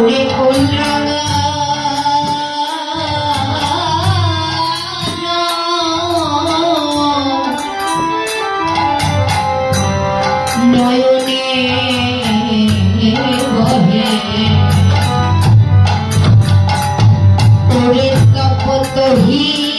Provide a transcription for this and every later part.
ওরে ফুলরাঙা নয়নে বহে ওরে তপতহিল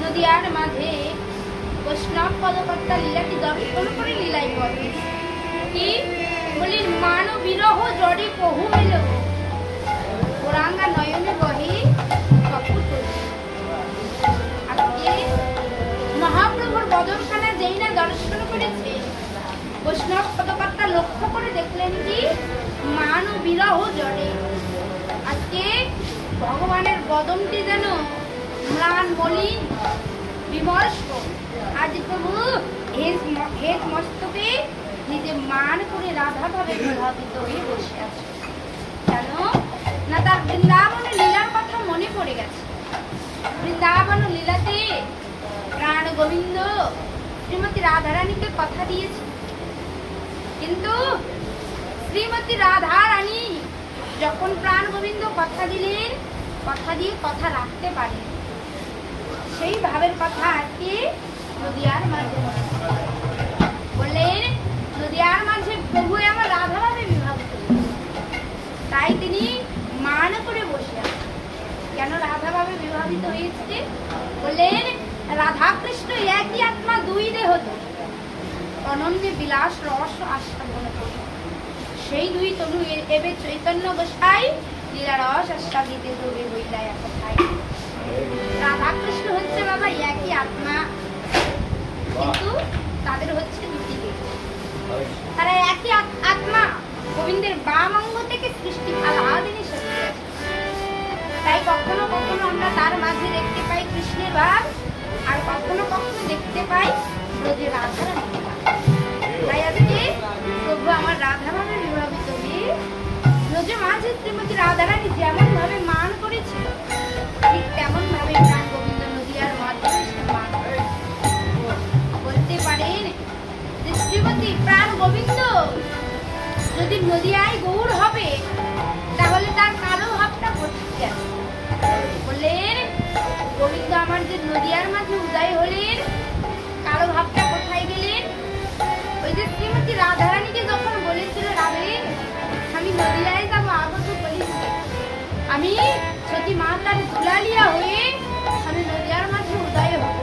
নদিয়ার মাঝে বৈষ্ণব পদকর্তা লীলাটি দর্শন করে লীলাই বলে কি বলি মান বিরহ জড়ি কহু মিল ওরাঙ্গা নয়নে বহি কপুট আজকে মহাপ্রভুর বদনখানা যেই না দর্শন করেছে বৈষ্ণব পদকর্তা লক্ষ্য করে দেখলেন কি মান বিরহ জড়ে আজকে ভগবানের বদনটি যেন ম্লান মলিন বিমর্ষ আজ প্রভু হেত মস্তকে নিজে মান করে রাধা ভাবে প্রভাবিত হয়ে বসে আছে কেন না তার বৃন্দাবন লীলার কথা মনে পড়ে গেছে বৃন্দাবন লীলাতে প্রাণ গোবিন্দ শ্রীমতী রাধারানীকে কথা দিয়েছে কিন্তু শ্রীমতী রাধারানী যখন প্রাণ গোবিন্দ কথা দিলেন কথা দিয়ে কথা রাখতে পারেন সেই ভাবের কথা আজকে নদিয়ার মাঝে বললেন নদিয়ার মাঝে প্রভু আমার রাধা ভাবে বিভাবিত তাই তিনি মান করে বসে আছেন কেন রাধা ভাবে বিভাবিত হয়েছে বললেন রাধা কৃষ্ণ একই আত্মা দুই দেহ অনন্য বিলাস রস আস্বাদন করে সেই দুই তনু এবে চৈতন্য গোসাই লীলা রস আস্বাদিতে ডুবে হইলায় কথায় রাধা কৃষ্ণ হচ্ছে বাবা একই আত্মা কিন্তু তাদের হচ্ছে দুটি দেহ তারা একই আত্মা গোবিন্দের বাম অঙ্গ থেকে সৃষ্টি আলাদিনী শক্তি আছে তাই কখনো কখনো আমরা তার মাঝে দেখতে পাই কৃষ্ণের ভাব আর কখনো কখনো দেখতে পাই ব্রজের রাধারানী তাই আজকে প্রভু আমার রাধা ভাবে বিভাবিত হয়ে ব্রজের মাঝে শ্রীমতী রাধারানী যেমন ভাবে মান করেছিল ঠিক তেমন ভাবে প্রাণ গোবিন্দ নদিয়ার মাধ্যমে সে মান বলতে পারেন যে শ্রীমতী প্রাণ গোবিন্দ যদি নদিয়ায় গৌর হবে তাহলে তার কালো ভাবটা কোথায় আছে বললেন গোবিন্দ আমার যে নদিয়ার মাঝে উদয় হলেন কালো ভাবটা কোথায় গেলেন ওই যে শ্রীমতী রাধারানীকে যখন বলেছিল রাধে আমি নদিয়ায় যাবো আগত বলি আমি সতী মাতার দুলালিয়া হয়ে আমি নদিয়ার মাঝে উদয় হব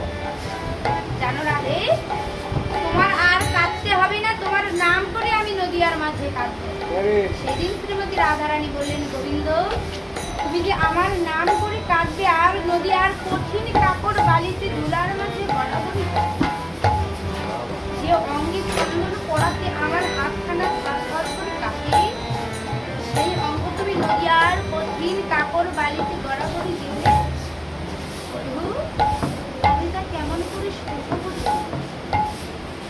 জানো রাধে তোমার আর কাঁদতে হবে না তোমার নাম করে আমি নদিয়ার মাঝে কাঁদবো সেদিন শ্রীমতী রাধারানী বললেন গোবিন্দ তুমি যে আমার নাম করে কাঁদবে আর নদিয়ার কঠিন কাপড় বালিতে দুলার মাঝে বরাবরই যে অঙ্গে চন্দন পড়াতে আমার হাতখানা ধর করে কাঁপে সেই অঙ্গ তুমি নদিয়ার কঠিন কাপড় বালিতে গড়াগড়ি দিবে কবিতা কেমন করে শুনতে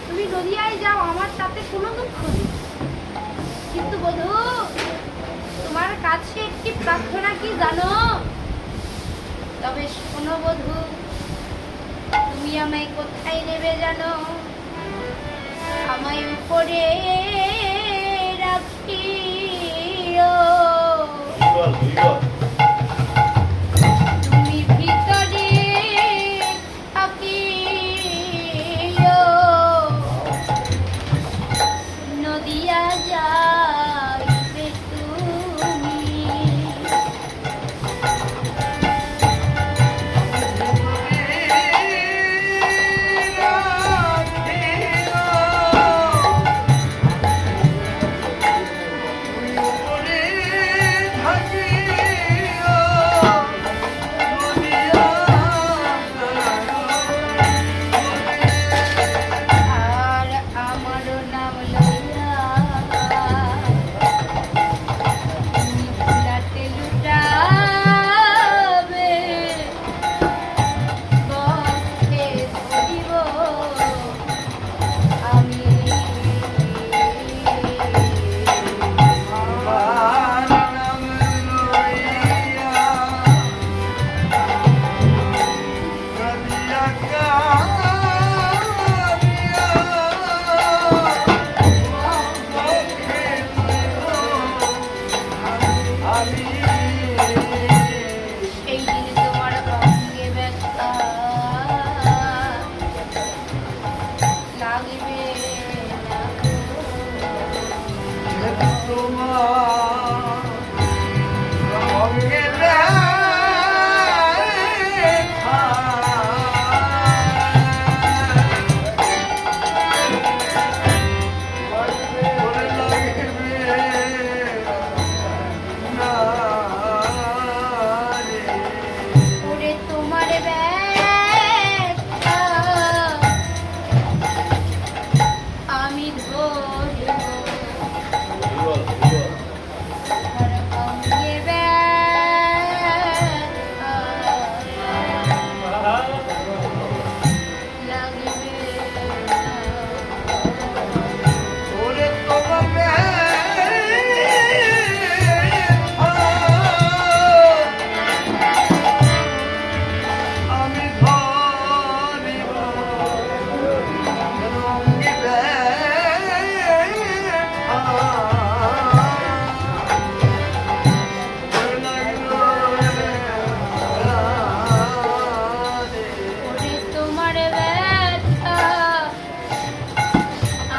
তুমি নদিয়ায় যাও আমার তাতে কোনো দুঃখ নেই কিন্তু বধূ, তোমার কাছে একটি প্রার্থনা কি জানো? তবে শোনো বধূ, তুমি আমায় কোথায় নেবে জানো? আমায় উপরে রাখিও, তুমি ভিতরে থাকিও, নদিয়া যাইবে তুমি। আর আমার নাম লইয়া তুমি ফুলাতে লুটাবে, বক্ষে ধরিব আমি। সেই দিন তোমার অঙ্গে ব্যথা লাগবে না। ওরে তোমার ব্যথা আমি ধরব, আর অঙ্গে ব্যথা লাগবে না। ওরে তোমার ব্যথা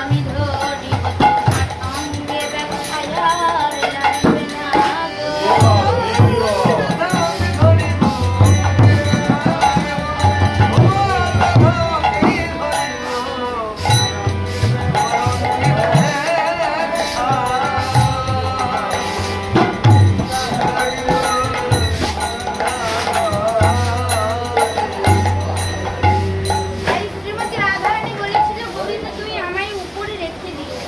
আমি ধরিব, তোমার অঙ্গে ব্যথা আর লাগবে না গো। তাই শ্রীমতী রাধারানী বলেছিল, গোবিন্দ তুমি আমায় উপরে রেখে দিও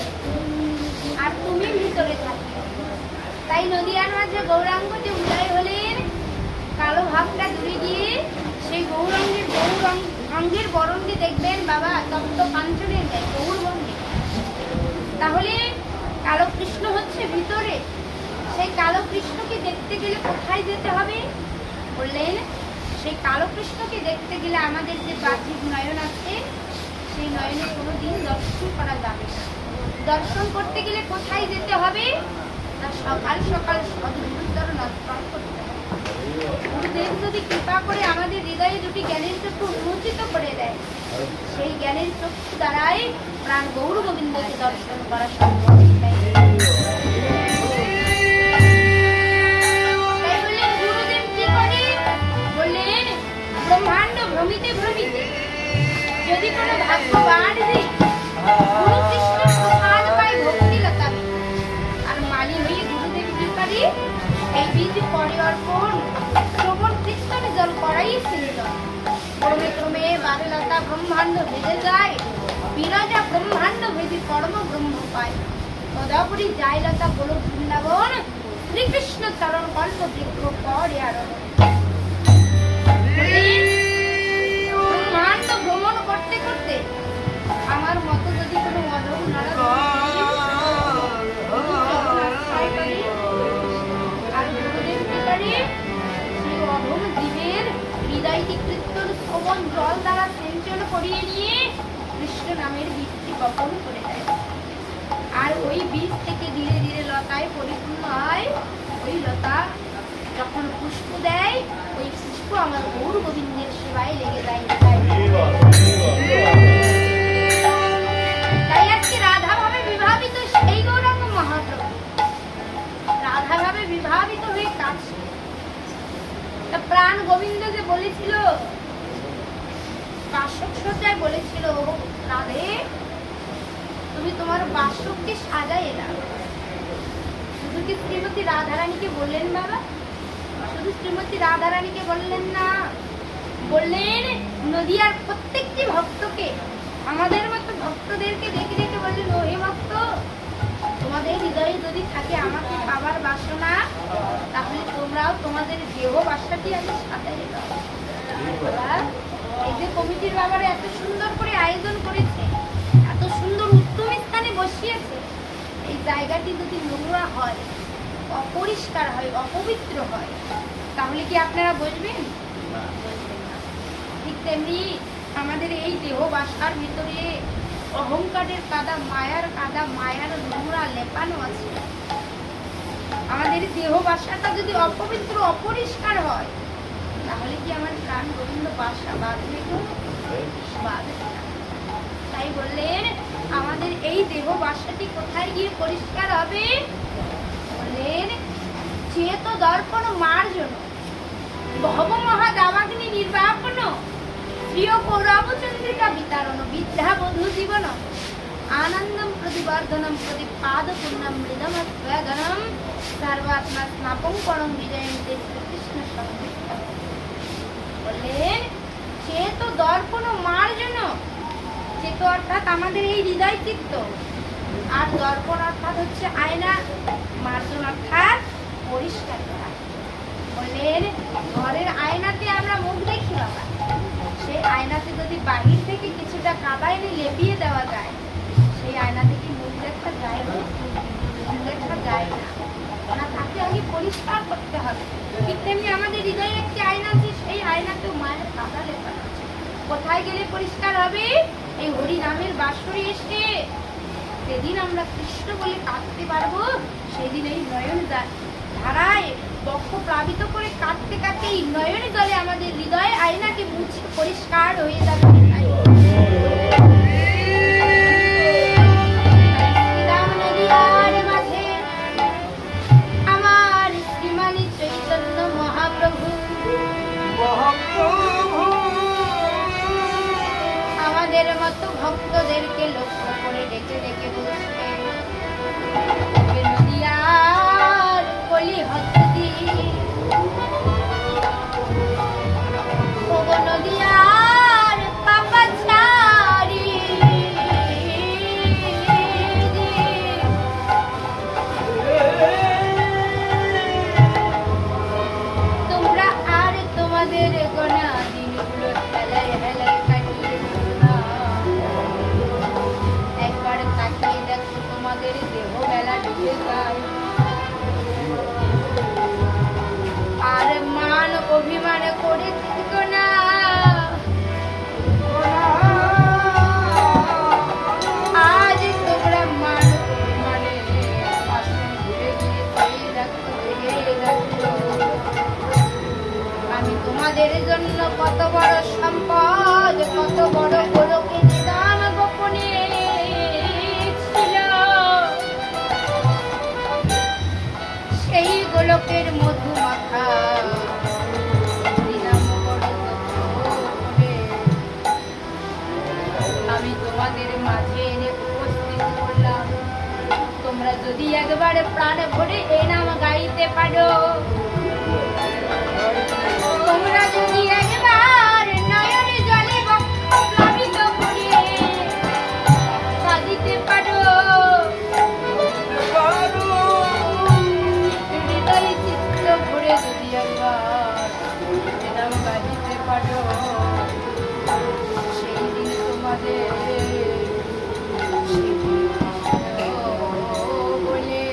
আর তুমি ভিতরে থাকো। তাই নদিয়ার মাঝে গৌরাঙ্গ যে উদয় হলেন, কালো ভাবটা দূরে গিয়ে সেই অঙ্গের বরণটি দেখবেন বাবা তপ্ত কাঞ্চনের নেয়, গৌরবঙ্গে। তাহলে কালো কৃষ্ণ হচ্ছে ভিতরে। সেই কালো কৃষ্ণকে দেখতে গেলে কোথায় যেতে হবে বললেন? সেই কালো কৃষ্ণকে দেখতে গেলে আমাদের যে বাহ্যিক নয়ন আছে, সেই নয়নে কোনোদিন দর্শন করা যাবে না। দর্শন করতে গেলে কোথায় যেতে হবে? না, সকাল সকাল সদ্গুরুর নমস্কার করতে হবে। গুরুদেব যদি কৃপা করে আমাদের হৃদয়ে দুটি জ্ঞানের চক্ষু উন্মোচিত করে দেয়, সেই জ্ঞানের চক্ষু দ্বারাই প্রাণ গৌর গোবিন্দকে দর্শন করা সম্ভব। তাই বললেন গুরুদেব কি করে? বললেন ব্রহ্মাণ্ড ভ্রমিতে ভ্রমিতে যদি কোনো ভাগ্যবান যে গুরু কৃষ্ণ প্রসাদ পায় ভক্তিলতা, আর মালি হয়ে গুরুদেব কি করে? এই বীজ পরে অর্পণ শ্রবণ কীর্তনে জল করাই ছিল। ক্রমে ক্রমে বারলতা ব্রহ্মাণ্ড ভেদে যায়, বিরাজা ব্রহ্মাণ্ড ভেদে কর্ম ব্রহ্ম পায়। তদাপরি যায় লতা গোলক বৃন্দাবন, শ্রীকৃষ্ণ চরণ কল্প বৃক্ষ পরে আরোহণ। ব্রহ্মাণ্ড ভ্রমণ করতে করতে আমার মতো যদি কোনো অধম নারদ লতায় পরিপূর্ণ হয়, ওই লতা যখন পুষ্প দেয়, ওই পুষ্প আমার গৌর গোবিন্দের সেবায় লেগে যায়। তাই আজকে রাধা ভাবে বিভাবিত সেই গৌরাঙ্গ মহাপ্রভু রাধা ভাবে বিভাবিত হয়ে কাঁদছে। তা প্রাণ গোবিন্দ যে বলেছিল, বাসক সজ্জায় বলেছিল, রাধে তুমি তোমার বাসককে সাজাই দাও। শুধু কি শ্রীমতী রাধারানীকে বললেন বাবা? শুধু শ্রীমতী রাধারানীকে বললেন না, বললেন নদিয়ার প্রত্যেকটি ভক্তকে, আমাদের মতো ভক্তদেরকে দেখে দেখে বললেন, ও হে ভক্ত, তোমাদের হৃদয়ে যদি থাকে আমাকে পাবার বাসনা, তাহলে তোমরাও তোমাদের দেহ বাসাটি আমি সাজাই দাও। এই যে কমিটির বাবারা এত সুন্দর করে আয়োজন করেছে, এত সুন্দর উত্তম স্থানে বসিয়েছে, এই জায়গাটি যদি নোংরা হয়, অপরিষ্কার হয়, অপবিত্র হয়, তাহলে কি আপনারা বসবেন? ঠিক তেমনি আমাদের এই দেহ বাসার ভিতরে অহংকারের কাদা, মায়ার কাদা, মায়ার নোংরা লেপানো আছে। আমাদের দেহ বাসাটা যদি অপবিত্র, অপরিষ্কার হয়, তাহলে কি আমার প্রাণ গোবিন্দ বাসা বাঁধবে? বাঁধবে না। তাই বললেন আমাদের এই দেহ বাসাটি কোথায় গিয়ে পরিষ্কার হবে? বললেন চেত দর্পণ মার্জন, ভব মহা দাবাগ্নি নির্বাপন, প্রিয় কৌরব চন্দ্রিকা বিতারণ, বিদ্যা বধূ জীবন, আনন্দম প্রতিবর্ধনম প্রতিপাদ পূর্ণম মৃদম স্বগনম, সর্বাত্মা স্নাপং পরম বিজয়ন্তে শ্রীকৃষ্ণ সংযুক্ত। বললেন চেত দর্পণ মার্জন, চেত অর্থাৎ আমাদের এই হৃদয় চিত্ত, আর দর্পণ অর্থাৎ হচ্ছে আয়না, মার্জন অর্থাৎ পরিষ্কার করা। বললেন ঘরের আয়নাতে আমরা মুখ দেখি বাবা, সেই আয়নাতে যদি বাহির থেকে কিছুটা কাদা এনে লেপিয়ে দেওয়া যায়, সেই আয়না থেকে মুখ দেখা যায় না, মুখ দেখা যায় না, না তাকে আগে পরিষ্কার করতে হবে। ঠিক তেমনি আমাদের হৃদয়ে একটি আয়না আছে, সেই আয়নাতেও মায়ের কাদা লেপানো আছে। কোথায় গেলে পরিষ্কার হবে? এই হরি নামের বাঁশরি এসে যেদিন আমরা কৃষ্ণ বলে কাঁদতে পারবো, সেদিন এই নয়ন ধারায় বক্ষ প্লাবিত করে কাঁদতে কাঁদতে এই নয়ন জলে আমাদের হৃদয় আয়নাকে মুছে পরিষ্কার হয়ে যাবে। আমার শ্রীমানি চৈতন্য মহাপ্রভু আমাদের মতো ভক্তদেরকে লক্ষ্য করে ডেকে ডেকে বলছে, নদিয়ার কলি হস্তি, নদিয়ার পাপাচারী, তোমরা আর তোমাদের গোনা দিনগুলো হেলায় হেলায় কাটিয়ে না, একবার তাকিয়ে দেখো তোমাদের দেহ বেলা ডুবে যায়। আর মান অভিমান করে থেকো না, আজ তোমরা মান অভিমানে আসন ঘুরে গিয়ে দেখো, আমি তোমাদের জন্য কত বড় সম্পদ, কত বড় গোলকে নিদান গোপনে ছিল, সেই গোলকের মধু মাখা আমি তোমাদের মাঝে এনে উপস্থিত করলাম। তোমরা যদি একবার প্রাণ ভরে এই নাম গাইতে পারো, তোমরা যদি একবার নয়নে জলে বক্ষ প্লাবিত করে কাঁদিতে পারো, হৃদয় চিত্ত ভরে যদি একবার নাম গাইতে পারো, সেই দিন তোমাদের বলে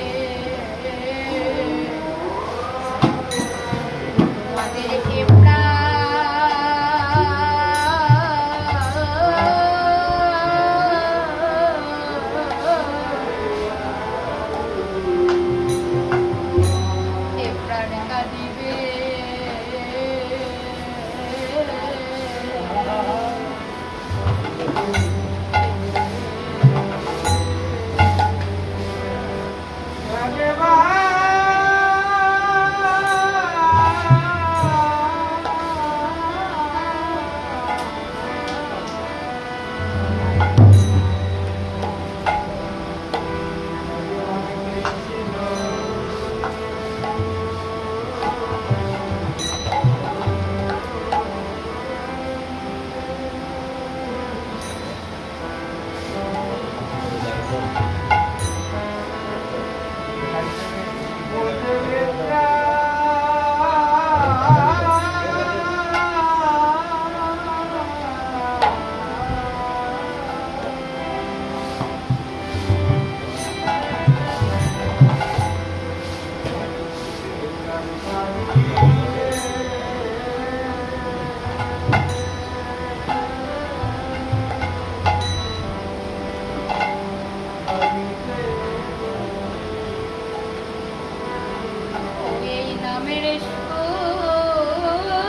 নামের সুধা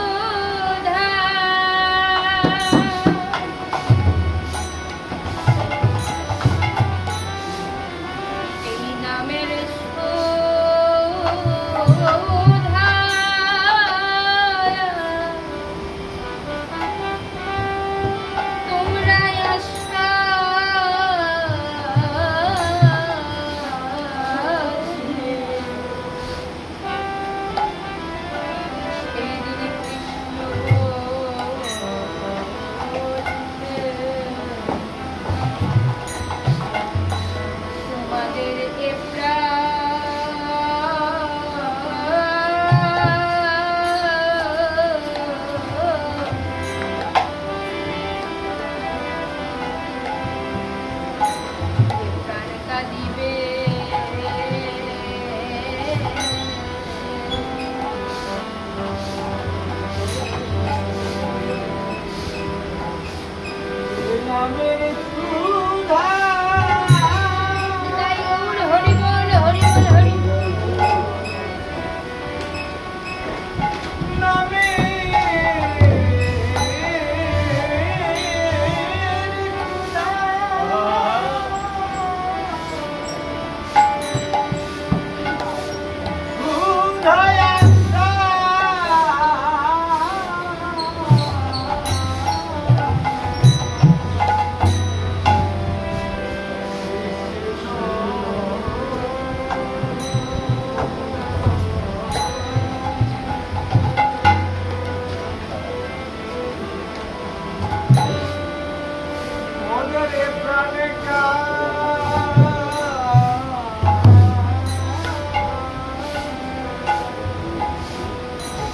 এই নামের সুধা তোমরা আশা তোমাদের এ প্রাণ কাঁদিবে নামের সুধা তাই গৌর হরি বল হরি বল হরি বল।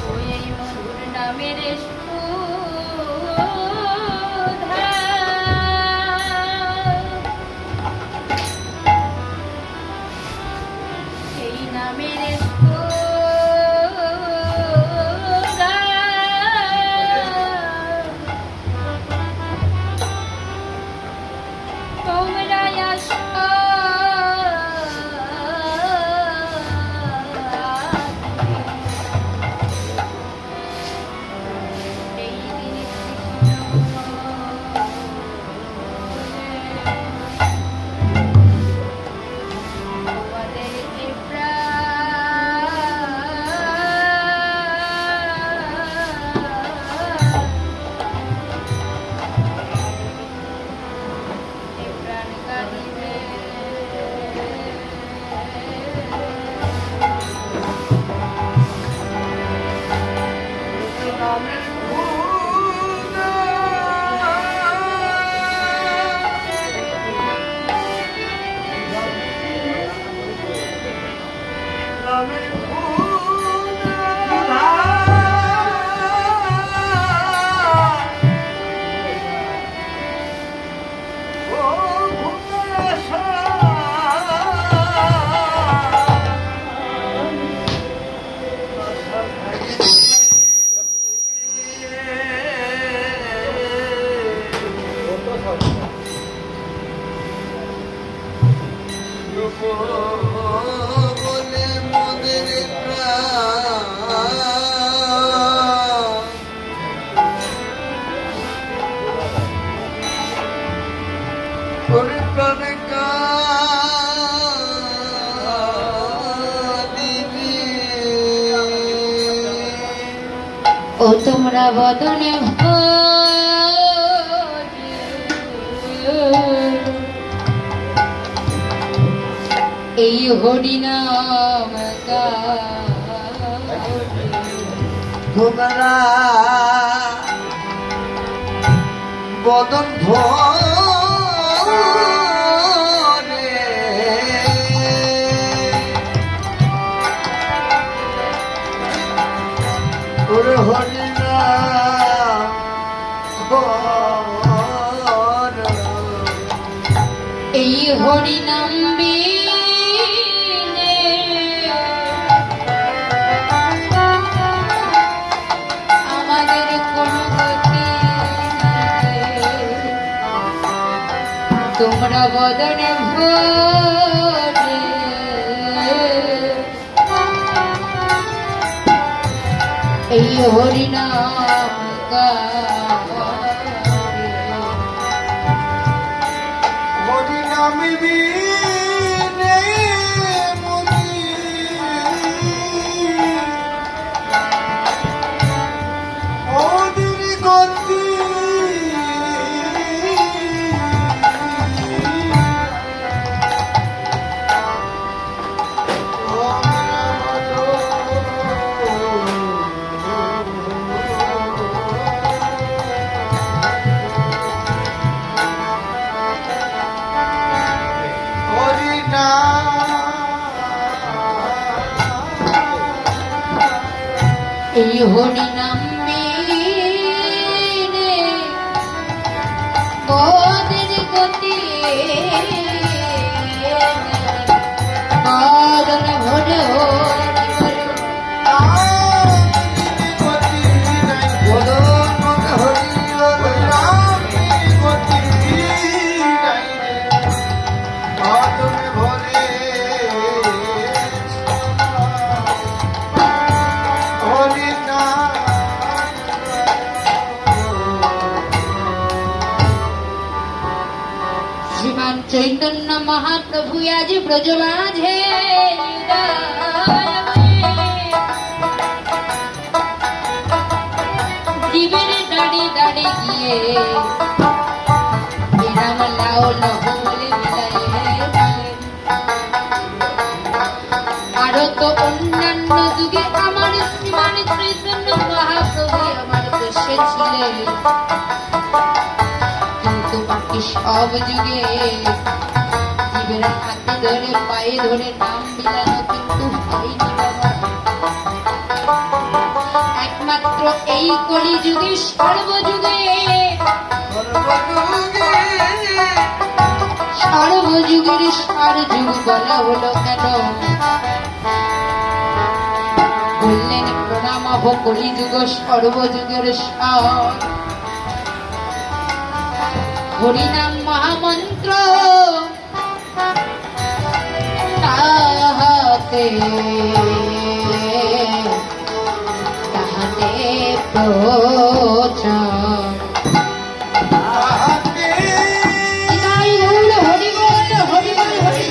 ওই এই মধুর নামের সুধা এই নামের সুধা তোমরা আশা এই দিনে তোমাদের এ প্রাণ কাঁদিবে বলে মোদের প্রাণ কাঁদিবে ও তোমরা বদনে এই হরিনাম তোমরা বদন ধরে ওরে হরিনাম এই হরিনাম বিনে আমাদের কোনো গতি নেই। তোমরা বদনে ভরে এই হরিনাম হরিনাম বিনে মনি ওদের গতি এই হরিনাম বিনে বদের গতি বদন ভরে শ্রীমান চৈতন্য মহাপ্রভু আজ ব্রজমাঝে জীবের দাড়ি দাড়ি গিয়ে বিরাম লাও লহ বলে আরো তো অন্যান্য যুগে আমার শ্রীমান চৈতন্য মহাপ্রভু আমার দেশে ছিলেন, কিন্তু বাকি সব যুগে জীবের হাতে ধরে পায়ে ধরে নাম বিলানো কিন্তু হয়নি বাবা। একমাত্র এই কলি যুগে সর্বযুগে সর্বযুগের সরযুগ বলা হলো কেন? বললেন প্রণাম কলিযুগ সর্বযুগের সর হরিনাম মহামন্ত্র তাহাতে তাহাতে প্রচার নিতাই গৌর হরি বল হরি বল হরি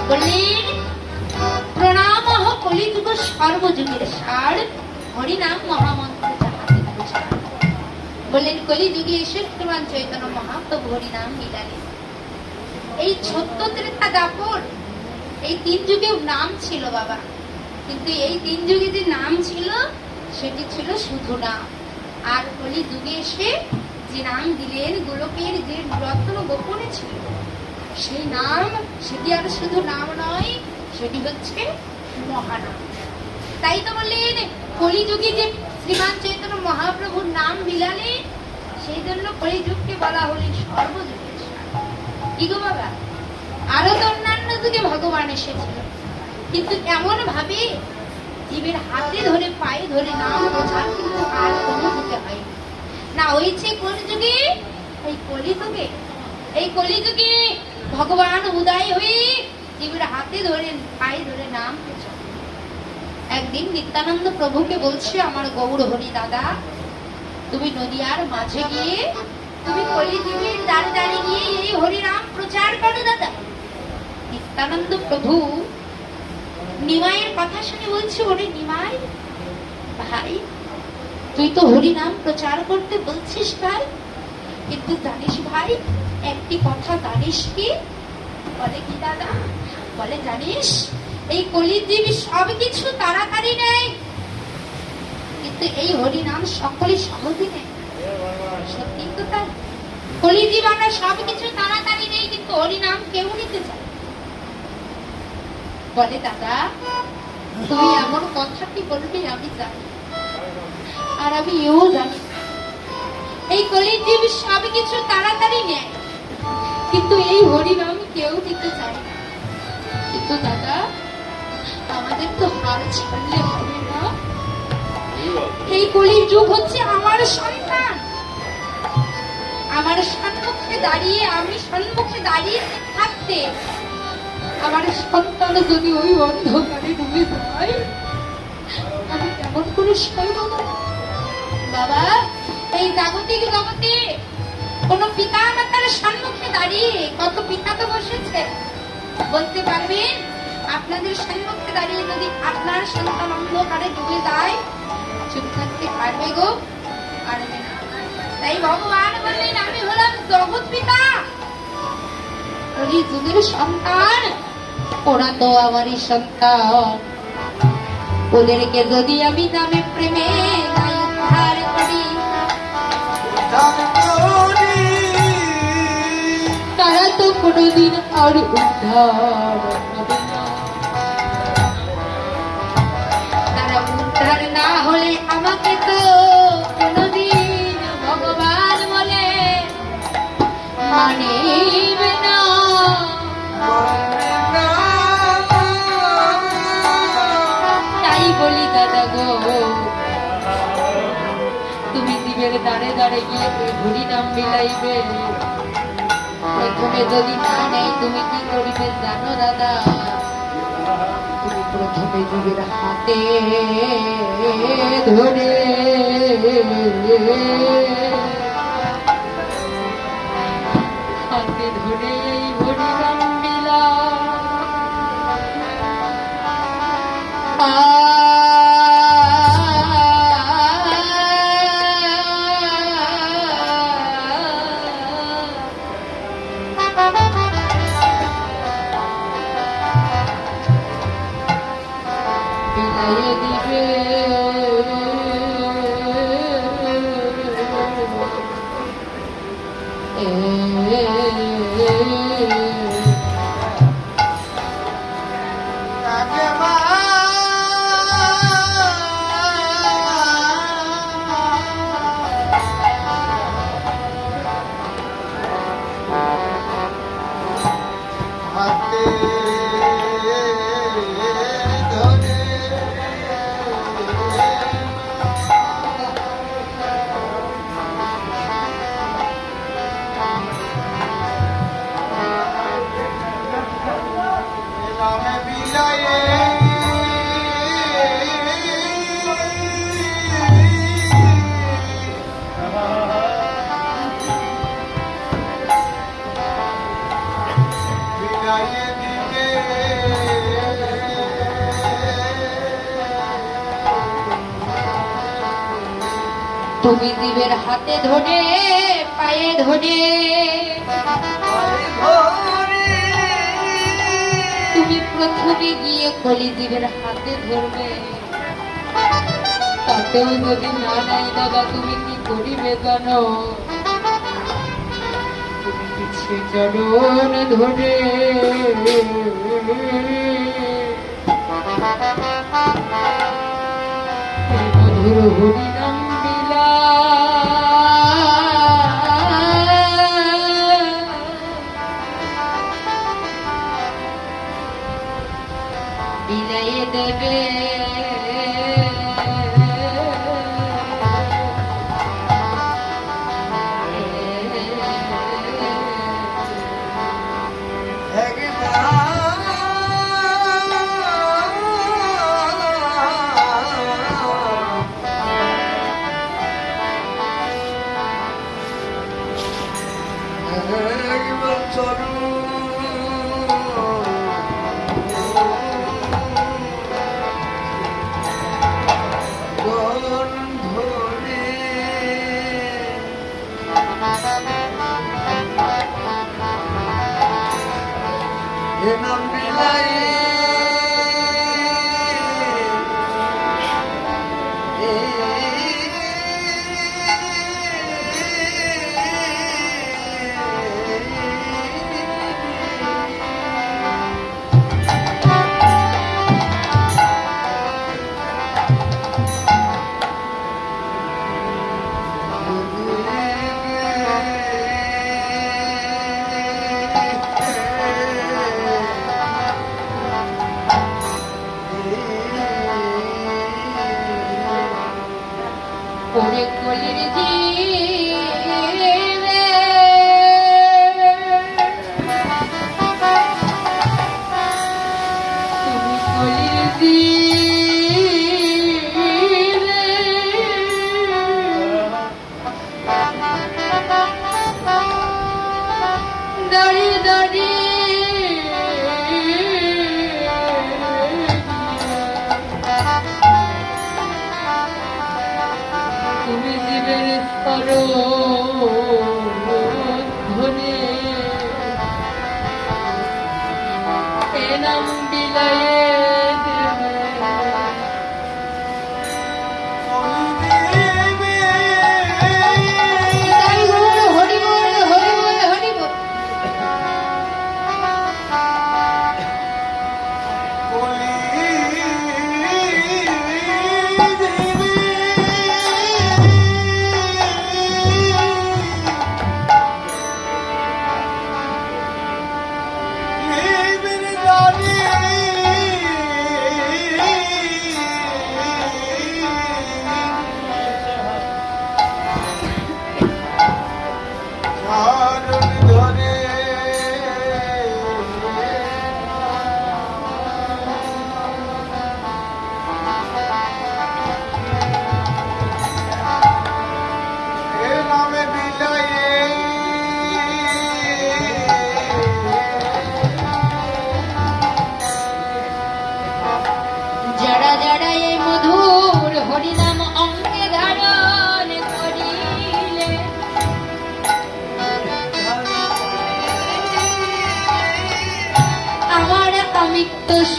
বললেন প্রণাম কলিযুগ সর্বযুগের সার হরিনাম মহামন্ত্র যাহাতে প্রচার। বললেন কলিযুগে এসে শ্রীমান চৈতন্য মহাপ্রভু হরিনাম মিলালেন। এই সত্য ত্রেতা দাপর এই তিন যুগেও নাম ছিল বাবা, কিন্তু এই তিন যুগে যে নাম ছিল সেটি ছিল শুধু নাম। আর কলিযুগে এসে যে নাম দিলেন গোলকের যে রত্ন গোপনে ছিল সেই নাম, সেটি আর শুধু নাম নয়, সেটি হচ্ছে মহানাম। তাই তো বললেন কলিযুগে যে শ্রীমান চৈতন্য মহাপ্রভুর নাম মিলালে সেই জন্য কলিযুগকে বলা হলে সর্বযুগের সার। কি গো বাবা, আরো তো অন্যান্য যুগে ভগবান এসেছিল, কিন্তু এমন ভাবে জীবের হাতে ধরে পায়ে ধরে নাম প্রচার কিন্তু আর কোনো যুগে হয়নি। না হয়েছে কোন যুগে? এই কলিযুগে। এই কলিযুগে ভগবান উদয় হয়ে জীবের হাতে ধরে পায়ে ধরে নাম প্রচার। একদিন নিত্যানন্দ প্রভুকে বলছে, আমার গৌর হরি দাদা, তুমি নদিয়ার মাঝে গিয়ে তুমি কলিযুগের দ্বারে দাঁড়িয়ে গিয়ে এই হরিনাম প্রচার করো দাদা। নিত্যানন্দ প্রভু নিমাইয়ের কথা শুনে বলছে, ওরে নিমাই ভাই, তুই তো হরিনাম প্রচার করতে বলছিস ভাই, কিন্তু জানিস ভাই একটি কথা জানিস কি? বলে কি দাদা? বলে জানিস এই কলিজীব সব কিছু তাড়াতাড়ি নেয়, কিন্তু এই হরিনাম সকলে সহজে নেয়। সত্যি তো তাই, কলিজীব আমরা সব কিছু তাড়াতাড়ি নেই, কিন্তু হরিনাম কেউ নিতে চায়। বলে দাদা তুমি এমন কথাটি বলবে আমি জানি, আর আমি এও জানি এই কলিজীব সব কিছু তাড়াতাড়ি নেয়, কিন্তু এই হরিনাম কেউ দিতে চায় না। কিন্তু দাদা আমাদের তো হার ছাড়লে হবে না, এই কলির যুগ হচ্ছে আমার সন্তান, আমার সম্মুখে দাঁড়িয়ে, আমি সম্মুখে দাঁড়িয়ে থাকতে আমার সন্তান যদি ওই অন্ধকারে ডুবে যায়, আমি কেমন করে সইব? বাবা, এই জাগতিক জগতে কোন পিতা মাতার সম্মুখে দাঁড়িয়ে, কত পিতা তো বসেছে, বলতে পারবেন আপনাদের সম্মুখে দাঁড়িয়ে যদি আপনার সন্তান অন্ধকারে ডুবে যায়, চুপ থাকতে পারবে গো? পারবে না। তাই ভগবান বললেন, আমি হলাম জগৎ পিতা, ওই যুগের সন্তান, ওরা তো আমারই সন্তান। ওদেরকে যদি আমি নামে প্রেমে নাই উদ্ধার করি, তারা তো কোনোদিন আর উদ্ধার হবে না। তারা উদ্ধার না হলে আমাকে তো কোনোদিন ভগবান বলে মানিবে না। তাই বলি দাদা গো, তুমি জীবের দাঁড়ে দাঁড়ে গিয়ে হরি নাম বিলাইবে, প্রথমে যদি না নেই তুমি কি করিবে জানো দাদা? তুমি প্রথমে জীবের হাতে ধরে হাতে ধরে এই হরি নাম বিলা বিলাইয়ে দিবে। তুমি জীবের হাতে ধরে পায়ে ধরে তুমি প্রথমে গিয়ে কলি জীবের হাতে ধরবে, তাতেও যদি না নাই দাদা তুমি কি করিবে জানো? তুমি পিছে চরণ ধরে মধুর হরি নাম বিলাইয়ে দেবে। করো ধনে এ নাম বিলায়ে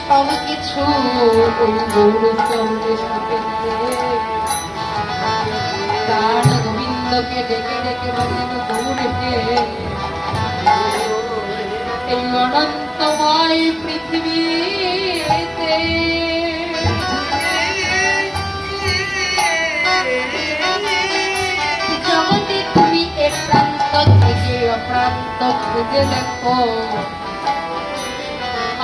সব কিছু তার গোবিন্দকে ডেকে ডেকে বলেন দৌড়ে এই অনন্তময় পৃথিবীতে জগতে তুমি এ প্রান্ত থেকে অপ্রান্ত খুঁজে দেখো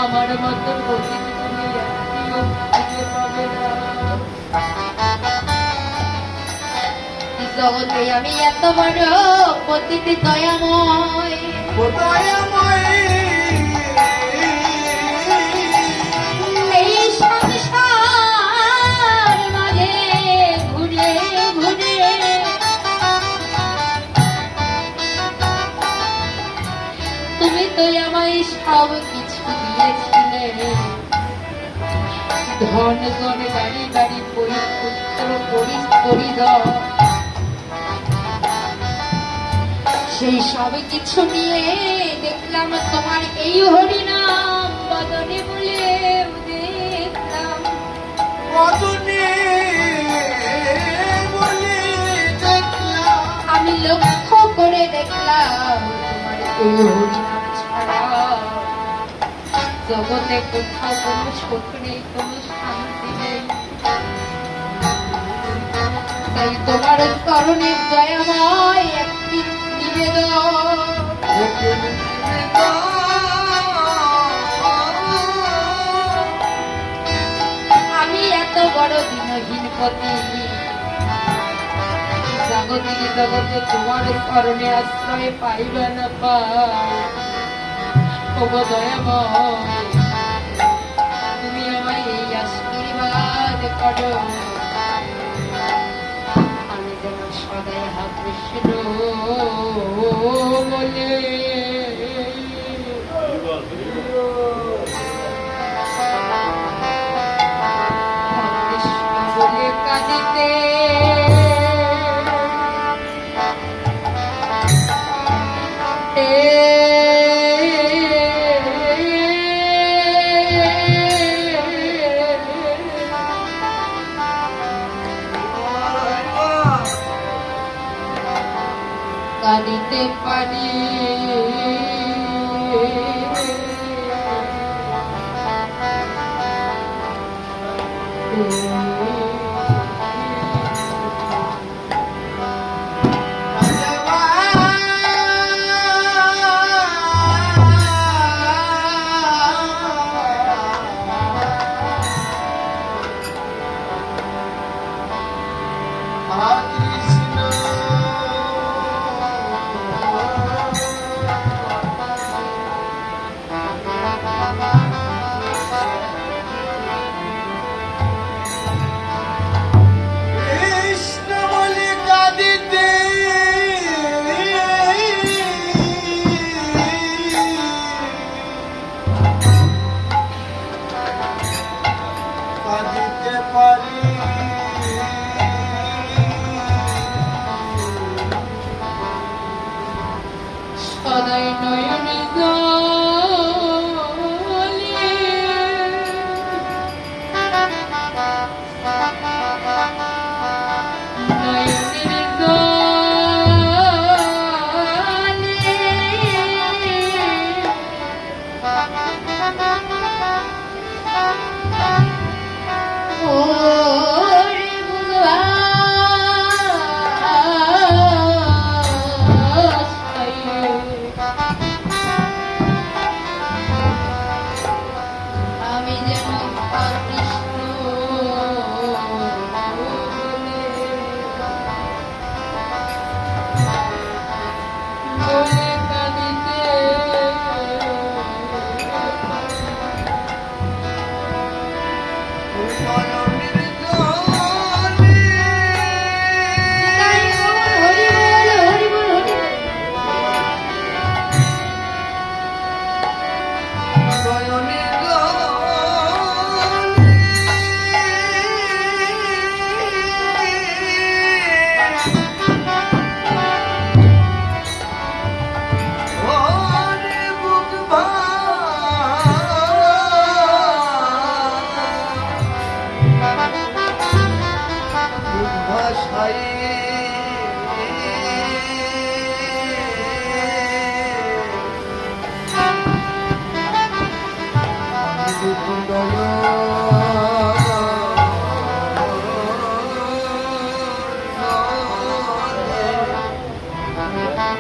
আমার মতো প্রতিটি তুমি একটিও খুঁজে পাবে না। জগতে আমি এত বড় প্রতিটি দয়াময় এই সংসার মাঝে ঘুরে ঘুরে তুমি তো আমায় সব কিছু দিয়েছিলে ধন ধন গাড়ি গাড়ি পুত্র পরিধন সেই সব কিছু নিয়ে দেখলাম তোমার এই হরিনাম বদনে বলে দেখলাম আমি লক্ষ্য করে দেখলাম তোমার এই হরিনাম ছাড়া জগতে কোথাও কোনো সুখ নেই, কোনো শান্তি নেই। তাই তোমার করণে দয়াময় একটি নিবেদন, আমি এত বড় দিনহীন পতি জগতে তোমার করণে আশ্রয় পাইবে না পাই। ওগো দয়াময় তুমি আমায় এই আশীর্বাদ করো আমি যেন সদাই হা কৃষ্ণ বলে কৃষ্ণ বলে কাঁদিতে কাঁদিতে পারি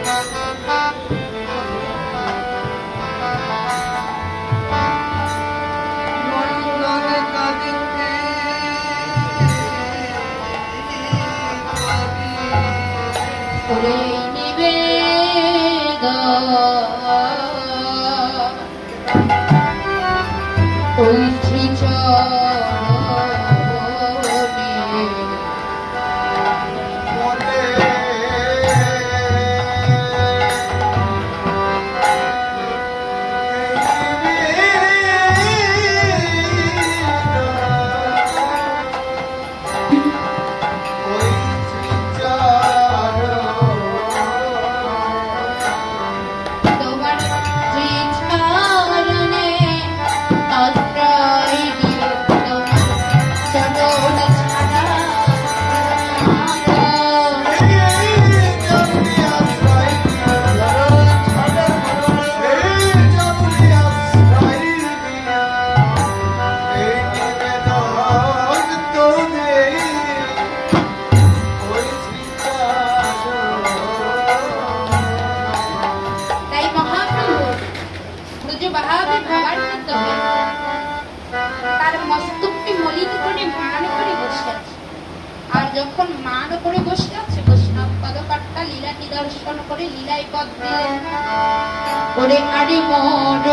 নন্দন কাঁদিতে ওরে নিবেদন ওই শ্রীচরণে মনে ওই তোমার শ্রীচরণে আশ্রয় দিয়ে তোমার চরণ ছাড়া তাই মহাপ্রভু ব্রজবাহাবে ভাবান্বিত হয়ে তার মস্তকটি মলিন করে মান করে বসে আছে। আর যখন মান করে বসে আছে, বৈষ্ণব পদপাট্টা লীলা নিদর্শন করে লীলায় পদ দিলেন। ওরে আরে মর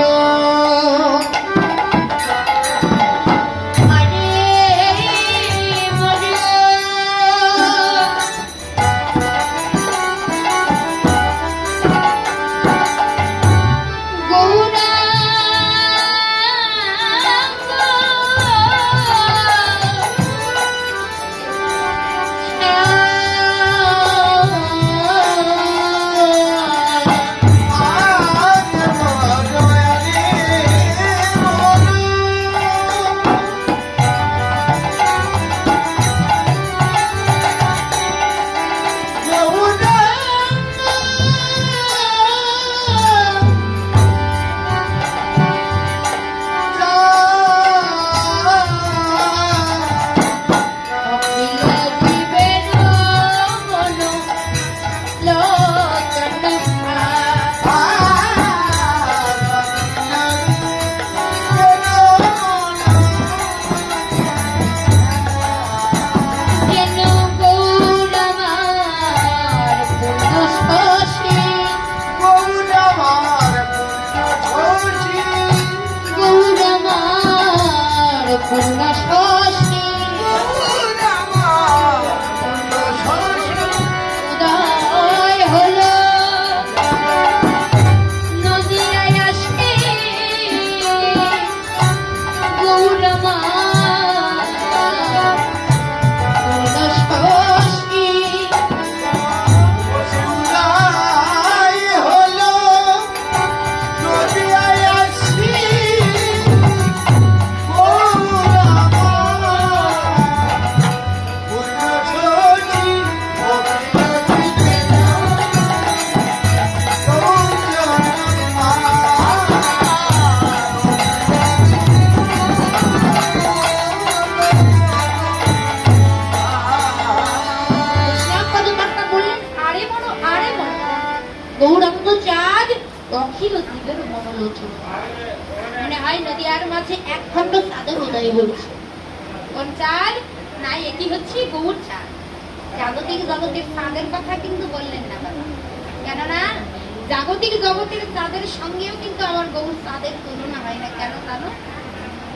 আরে মর গৌরাঙ্গ চাঁদ অখিল দিবের মনোলোচন। মনে হয় নদীয়ার মাঝে এক খণ্ড চাঁদের উদয় হচ্ছে। কোন চাঁদ? নাই, এটি হচ্ছে গৌর চাঁদ। জাগতিক জগতের চাঁদের কথা কিন্তু বললেন না বাবা, কেননা জাগতিক জগতের চাঁদের সঙ্গেও কিন্তু আমার গৌর চাঁদের তুলনা হয় না। কেন জানো?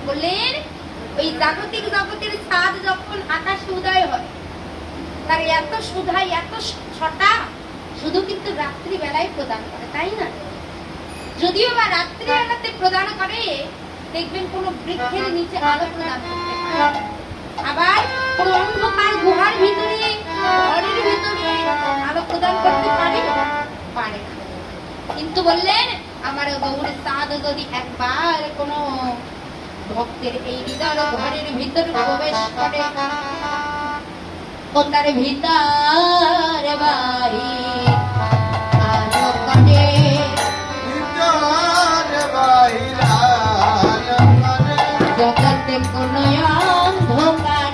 বললেন ওই জাগতিক জগতের চাঁদ যখন আকাশে উদয় হয়, তার এত সুধা, এত ছটা শুধু কিন্তু রাত্রি বেলায় প্রদান করে, তাই না? যদিও বা রাত্রি বেলাতে প্রদান করে, দেখবেন কোন বৃক্ষের নিচে আলো প্রদান করতে পারে, আবার কোন অন্ধকার গুহার ভিতরে, ঘরের ভিতরে আলো প্রদান করতে পারে পারে না। কিন্তু বললেন আমার গৌরের চাঁদ যদি একবার কোন ভক্তের এই হৃদয় ঘরের ভিতরে প্রবেশ করে, ও তার ভিতর বাহির আলো করে, জগতে কোন অন্ধকার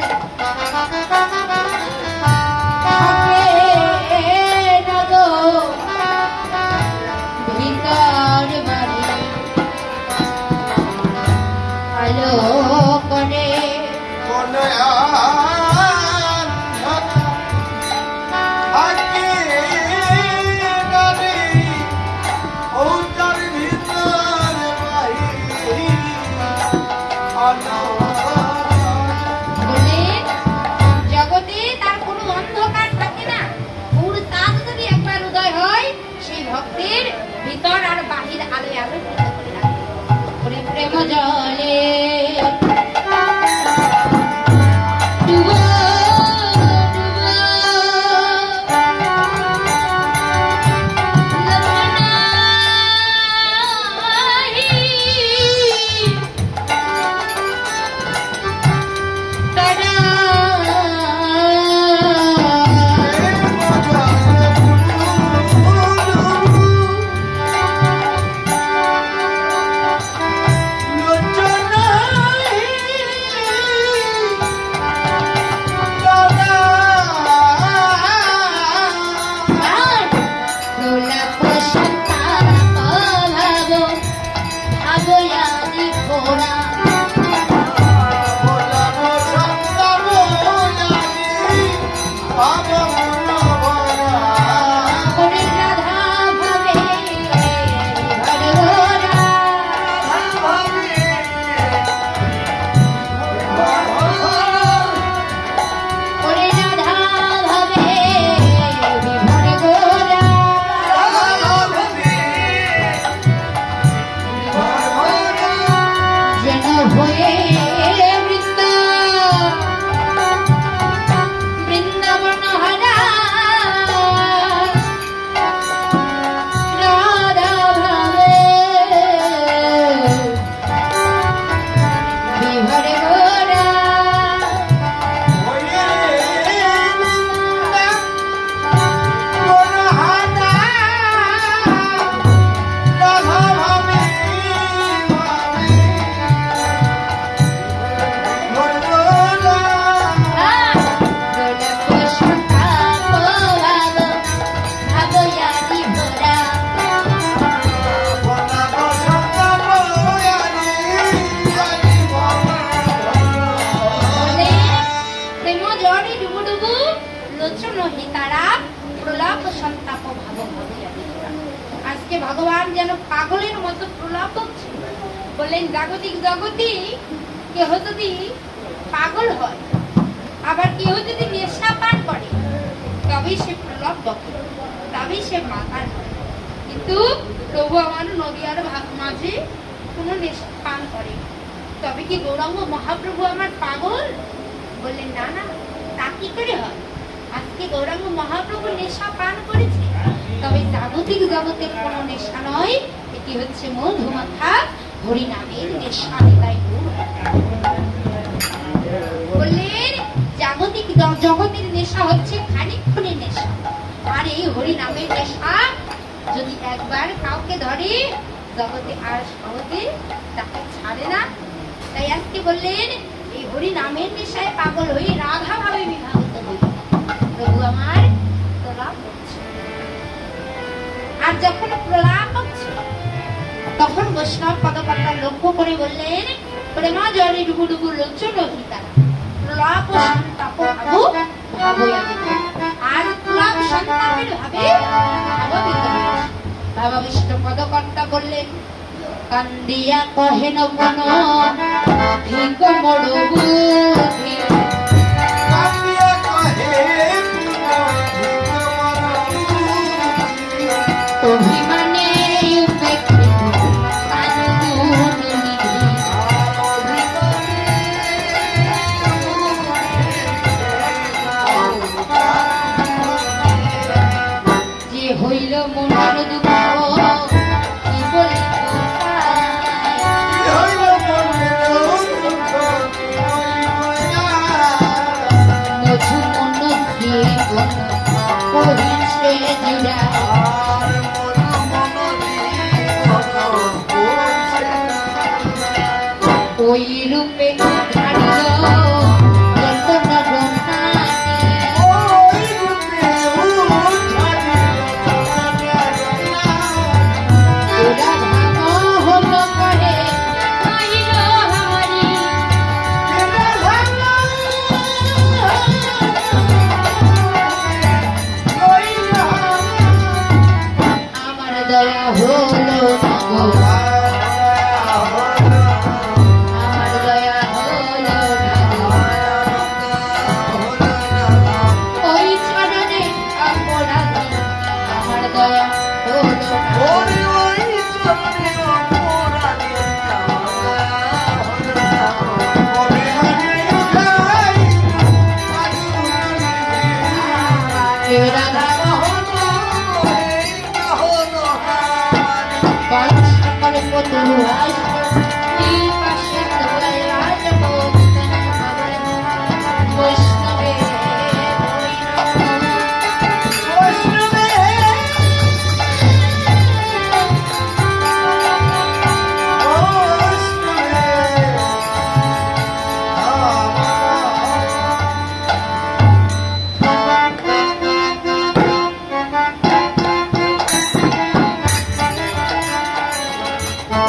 থাকে না গো, মোরা ওরে রাধা ভাবে বিভরে মোরা ওরে রাধা ভাবে বিভরে মোরা যেন হয়ে বৃন্দাবন হারা রাধা ভাবে বিভরে মোরা আজকে ভগবান যেন পাগলের মতো প্রলাপ করছে। বললেন জাগতিক জগতি কেহ যদি পাগল হয়, আবার কেহ যদি নেশা পান করে, তবেই সে প্রলাপ বকে, তবেই সে মাতাল হয়। কিন্তু প্রভু আমার নদিয়ার মাঝে কোনো নেশা পান করে, তবে কি গৌরাঙ্গ মহাপ্রভু আমার পাগল? বললেন না না, তা কি করে হয়? আজকে গৌরাঙ্গ মহাপ্রভু নেশা পান করেছে, তবে জাগতিক জগতের কোনো নেশা নয়, এটি হচ্ছে মধুমাখা হরিনামের নেশা। তাই বললেন জাগতিক জগতের নেশা হচ্ছে খানিকক্ষণের নেশা, আর এই হরিনামের নেশা যদি একবার কাউকে ধরে, জগতে আর সহজে তাকে ছাড়ে না। তাই আজকে বললেন এই হরিনামের নেশায় পাগল হয়ে রাধা ভাবে বিভাগিত হই। প্রভু আমার প্রলাপ করছে, আর যখন প্রলাপ হচ্ছে তখন বৈষ্ণব পদকর্তা লক্ষ্য করে বললেন, প্রেমা জলে ডুবু ডুবু লোচন হিতারা প্রলাপ সন্তাপ ভাবো ভাবয়ামিত। আর প্রলাপ সন্তাপের ভাবে ভাবাবিত হয়েছে। ভাবাবিষ্ট পদকর্তা বললেন, কান্দিয়া কহেন বন ঠিক মোড় বুদ্ধি অভিমানে উপেক্ষিত কানুন নিধি। যে হইল মনের দুঃখ কি বলিব মধু মন জীবন কহিছে জুড়া। ওই রূপে ধারিল যতন গন্ধানি, ওরা ভাঙ হল করে কহিল হারি। আমার দয়া হলো না গো, আমার দয়া হলো না গো, ওই চরণে অপরাধী আমার দয়া হলো না। হে রাধা সকল পতু বৈষ্ণবে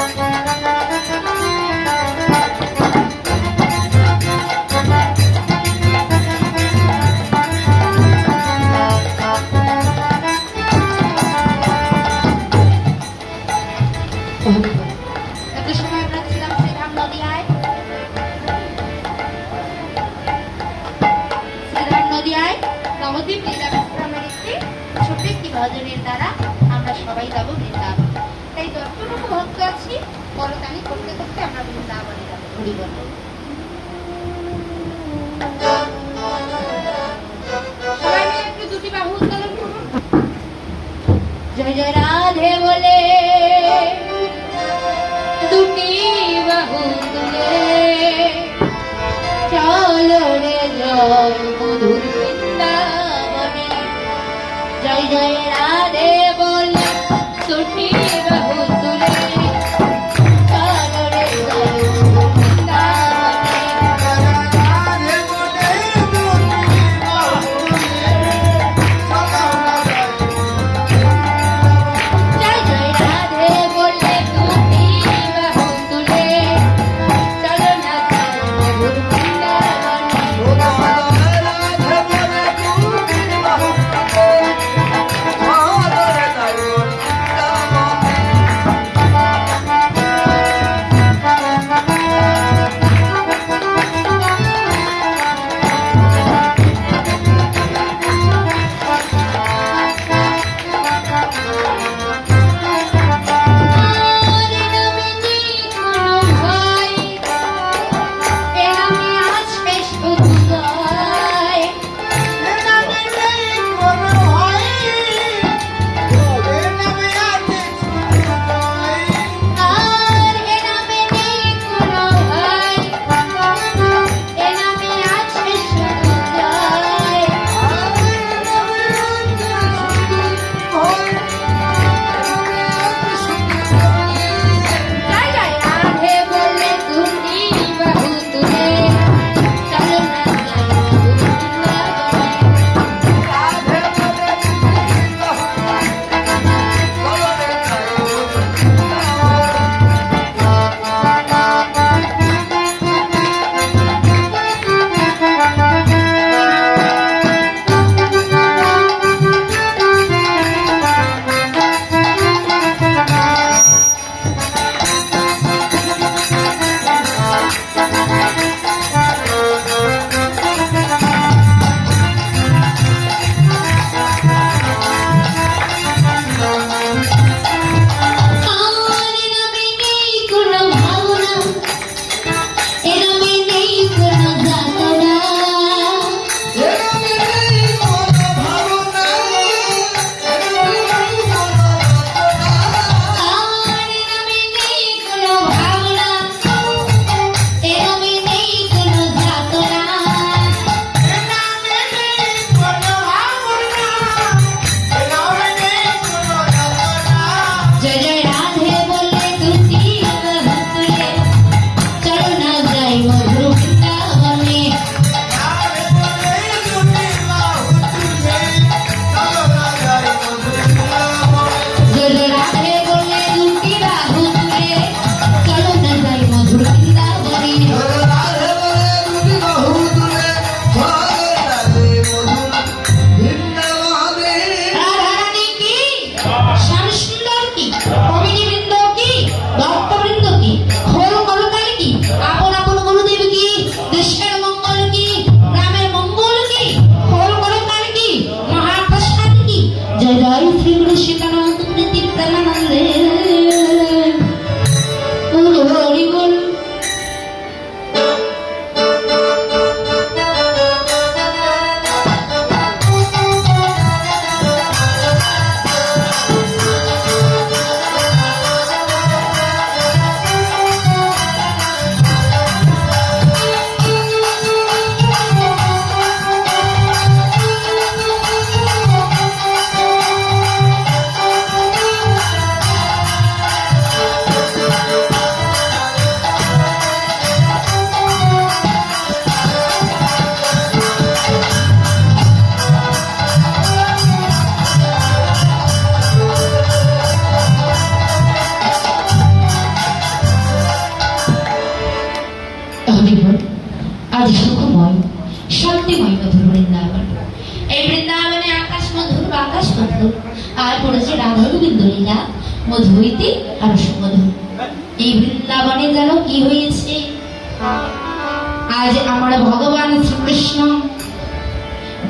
Oh, দ্বারা আমরা সবাই যাবো বৃন্দাবন। তাই যতটুকু ভক্ত আছি করতালি করতে করতে আমরা বৃন্দাবনে যাবো। হরি বল। সবাই মিলে একটু দুটি বাহু উত্তোলন করুন। জয় জয় রাধে বলে দুটি বাহু তুলে চলো রে জয় মধুর বৃন্দাবনে। জয় জয় রাধে বলে দুটি বাহু তুলে চলো রে জয় মধুর বৃন্দাবনে। রাধে বলে দুটি বাহু তুলে চলো না জয় জয় রাধে বলে দুটি বাহু তুলে চলো না জয় মধুর বৃন্দাবনে। আজ সুখময় শান্তিময় মধুর বৃন্দাবন। এই বৃন্দাবনে আকাশ মধুর বাতাস মধুর, আর পড়েছে রাধা গোবিন্দ লীলা মধু হইতে আরো সুমধুর। এই বৃন্দাবনে যেন কি হয়েছে, আজ আমার ভগবান শ্রীকৃষ্ণ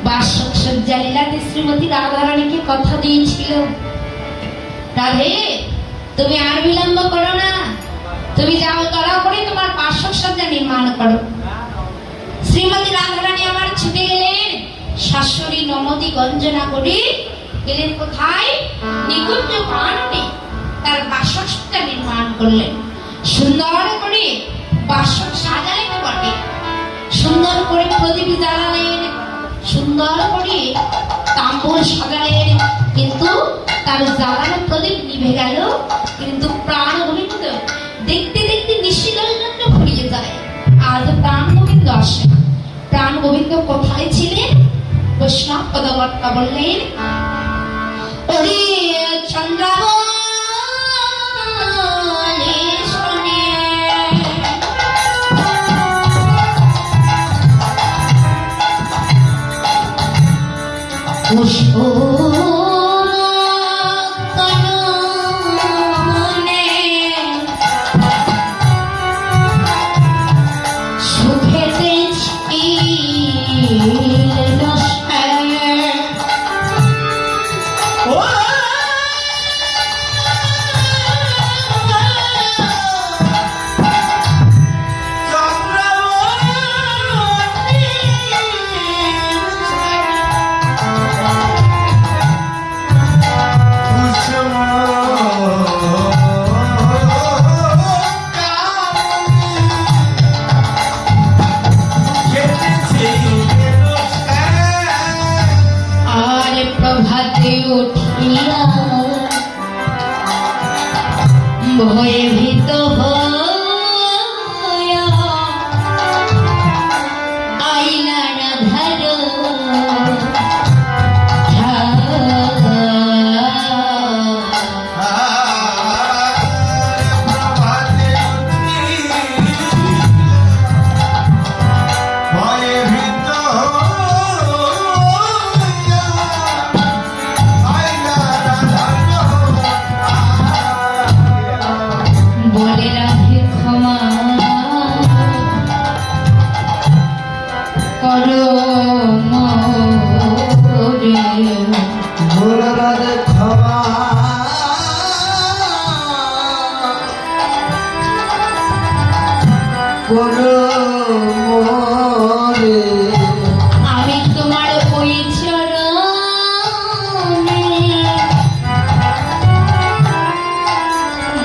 বাসক সজ্জা লীলাতে শ্রীমতী রাধারানীকে কথা দিয়েছিল রাধে তুমি আর বিলম্ব করো না, তুমি যাও তরা করে তোমার পার্শ্ব সজ্জা নির্মাণ করো। শ্রীমতী রাধারানী আমার ছুটে গেলেন শাশুড়ি নমতি গঞ্জনা করে গেলেন কোথায়? নিকুঞ্জ প্রাণে তার বাসসজ্জা নির্মাণ করলেন। সুন্দর করে বাসক সাজালেন বটে, সুন্দর করে প্রদীপ জ্বালালেন, সুন্দর করে তাম্বুল সাজালেন, কিন্তু তার জ্বালানো প্রদীপ নিভে গেল। কিন্তু প্রাণ গোবিন্দ দেখতে দেখতে নিশিগঞ্জ ফুরিয়ে যায়, আজ প্রাণ গোবিন্দ আসে না। প্রাণ গোবিন্দ কোথায় ছিলেন? বৈষ্ণব পদবর্তা বললেন, ওরে চন্দ্রাবলী শোনে, পুষ্প উঠিয়া ভয়ে ভীত হইয়া আইলা রাধার বলে রাধে ক্ষমা করো মোরে, বলে রাধে ক্ষমা করো মোরে, আমি তোমার ওই চরণে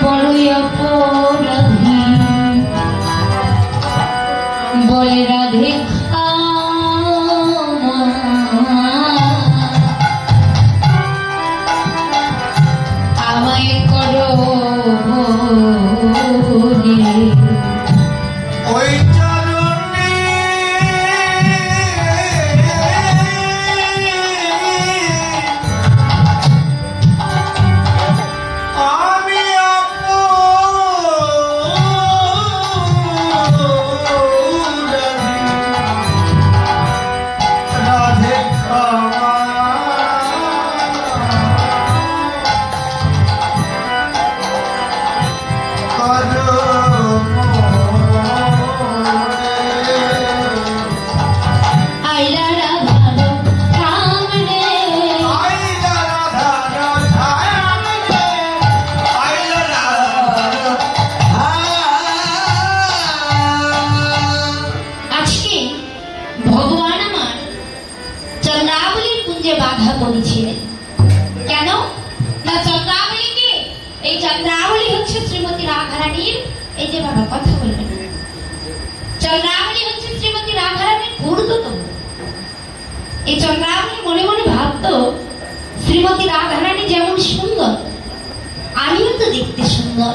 বড়ই অপরাধী। বলে রাধে ক্ষমা আমায় করো রে। ওই চরণে আমি রাধে ক্ষমা করো আইলা রাধার ধাম রে, আইলা রাধা ধাম রে, আইলা রাধা আজকে ভগবান আমার চন্দ্রাবলীর কুঞ্জে বাধা পড়েছিলেন। কেন না চন্দ্রাবলীকে, এই চন্দ্রাবলী হচ্ছে শ্রীমতী রাধারানীর, এই যে বাবা কথা বললেন, চন্দ্রাবলী হচ্ছে শ্রীমতী রাধারানীর গুরুত্বতম। এই চন্দ্রাবলী মনে মনে ভাবতো শ্রীমতী রাধারানী যেমন সুন্দর, আমিও তো দেখতে সুন্দর,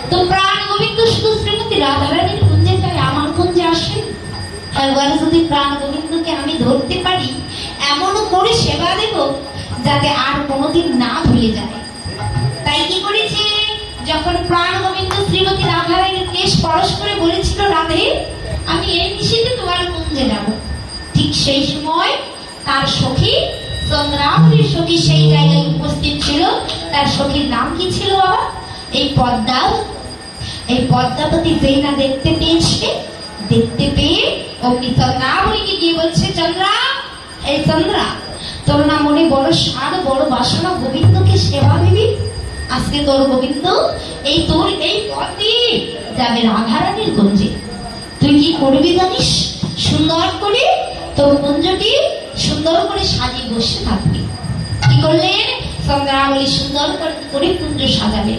তো প্রাণ গোবিন্দ শুধু শ্রীমতী রাধারানীর কুঞ্জে যায়, আমার কুঞ্জে আসেন। একবার যদি প্রাণ গোবিন্দকে আমি ধরতে পারি, এমনও করে সেবা দেব যাতে আর কোনোদিন না ভুলে যায়। তাই কি করেছে, যখন প্রাণ গোবিন্দ শ্রীমতী রাধারানীর কেশ পরশ করে বলেছিল, রাধে আমি এই নিশীথে তোমার কুঞ্জে যাব, ঠিক সেই সময় তার সখী চন্দ্রাবলীর সখী সেই জায়গায় উপস্থিত ছিল। তার সখীর নাম কি ছিল বাবা? এই পদ্মাবতী। এই পদ্মাবতী যেই না দেখতে পেয়েছে, দেখতে পেয়ে অগ্নি চন্দ্রাবলীকে গিয়ে বলছে, চন্দ্রা, এই চন্দ্রা, তোর না মনে বড় সার বড় বাসনা গোবিন্দকে সেবা দিবি, আজকে তোর গোবিন্দ এই তোর এই পথে যাবে রাধারানীর কুঞ্জে। তুই কি করবি জানিস? সুন্দর করে তোর কুঞ্জটি সুন্দর করে সাজিয়ে বসে থাকবি। কি করলেন? চন্দ্রাবলী সুন্দর করে কুঞ্জ সাজালে।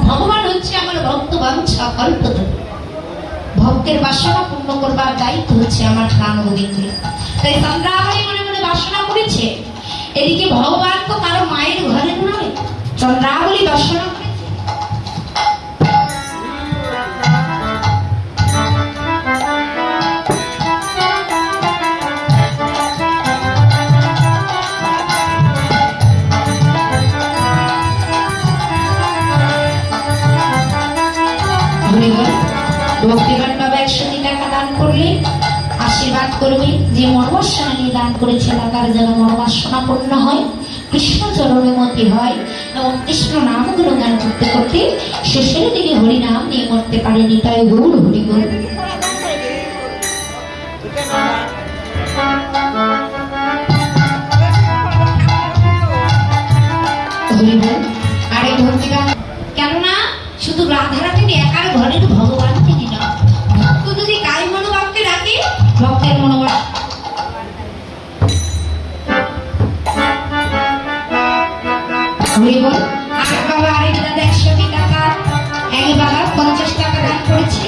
ভগবান হচ্ছে আমার ভক্ত বাঞ্ছা কল্পতরু। ভক্তের বাসনা পূর্ণ করবার দায়িত্ব হচ্ছে আমার প্রাণ গোবিন্দের। তাই চন্দ্রাবলী মনে মনে বাসনা করেছে। এদিকে ভগবান তো কারো মায়ের ঘরে নয়, চন্দ্রাবলী বাসনা করেছে। ভক্তিবান বাবা 100 টাকা দান করলে আশীর্বাদ করবে, যে মর্মবাসনা নিয়ে দান করেছে তার যেন মর্মবাসনা পূর্ণ হয়, কৃষ্ণ চরণে মতি হয় এবং কৃষ্ণ নাম গুণগান করতে করতে শেষের দিকে হরিনাম নিয়ে মরতে পারেনি। তাই গৌর হরি বল। হরি বল। আর এই ভক্তিগান কেননা শুধু রাধারানীর একার ঘরের ভগবান তিনি না, ভক্ত যদি কালী মনোভাবকে রাখে ভক্তের মনোভাব হরিবল। আর বাবা আরেক দাদা 100 টাকা, এক বাবা 50 টাকা দান করেছে।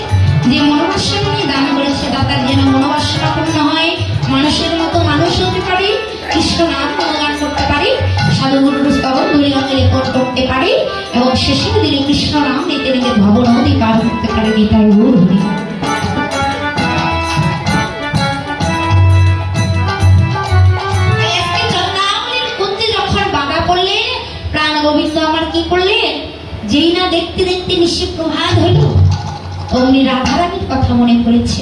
যে মনোবাসনা নিয়ে দান করেছে দাতার যেন মনোবাসনা পূর্ণ হয়, মানুষের মতো মানুষ হতে পারি, কৃষ্ণ নাম গুণগান করতে পারি, সাধুগুরুর স্তবন হরিনামে রেকর্ড করতে পারি এবং শেষের দিনে কৃষ্ণ নাম নিতে নিতে ভব নদী পার করতে পারি। এটাই গৌর হরি। গোবিন্দ আমার কি করলেন? যেই না দেখতে দেখতে নিশ্চয় প্রভাত হইল, অমনি রাধারানীর কথা মনে পড়েছে।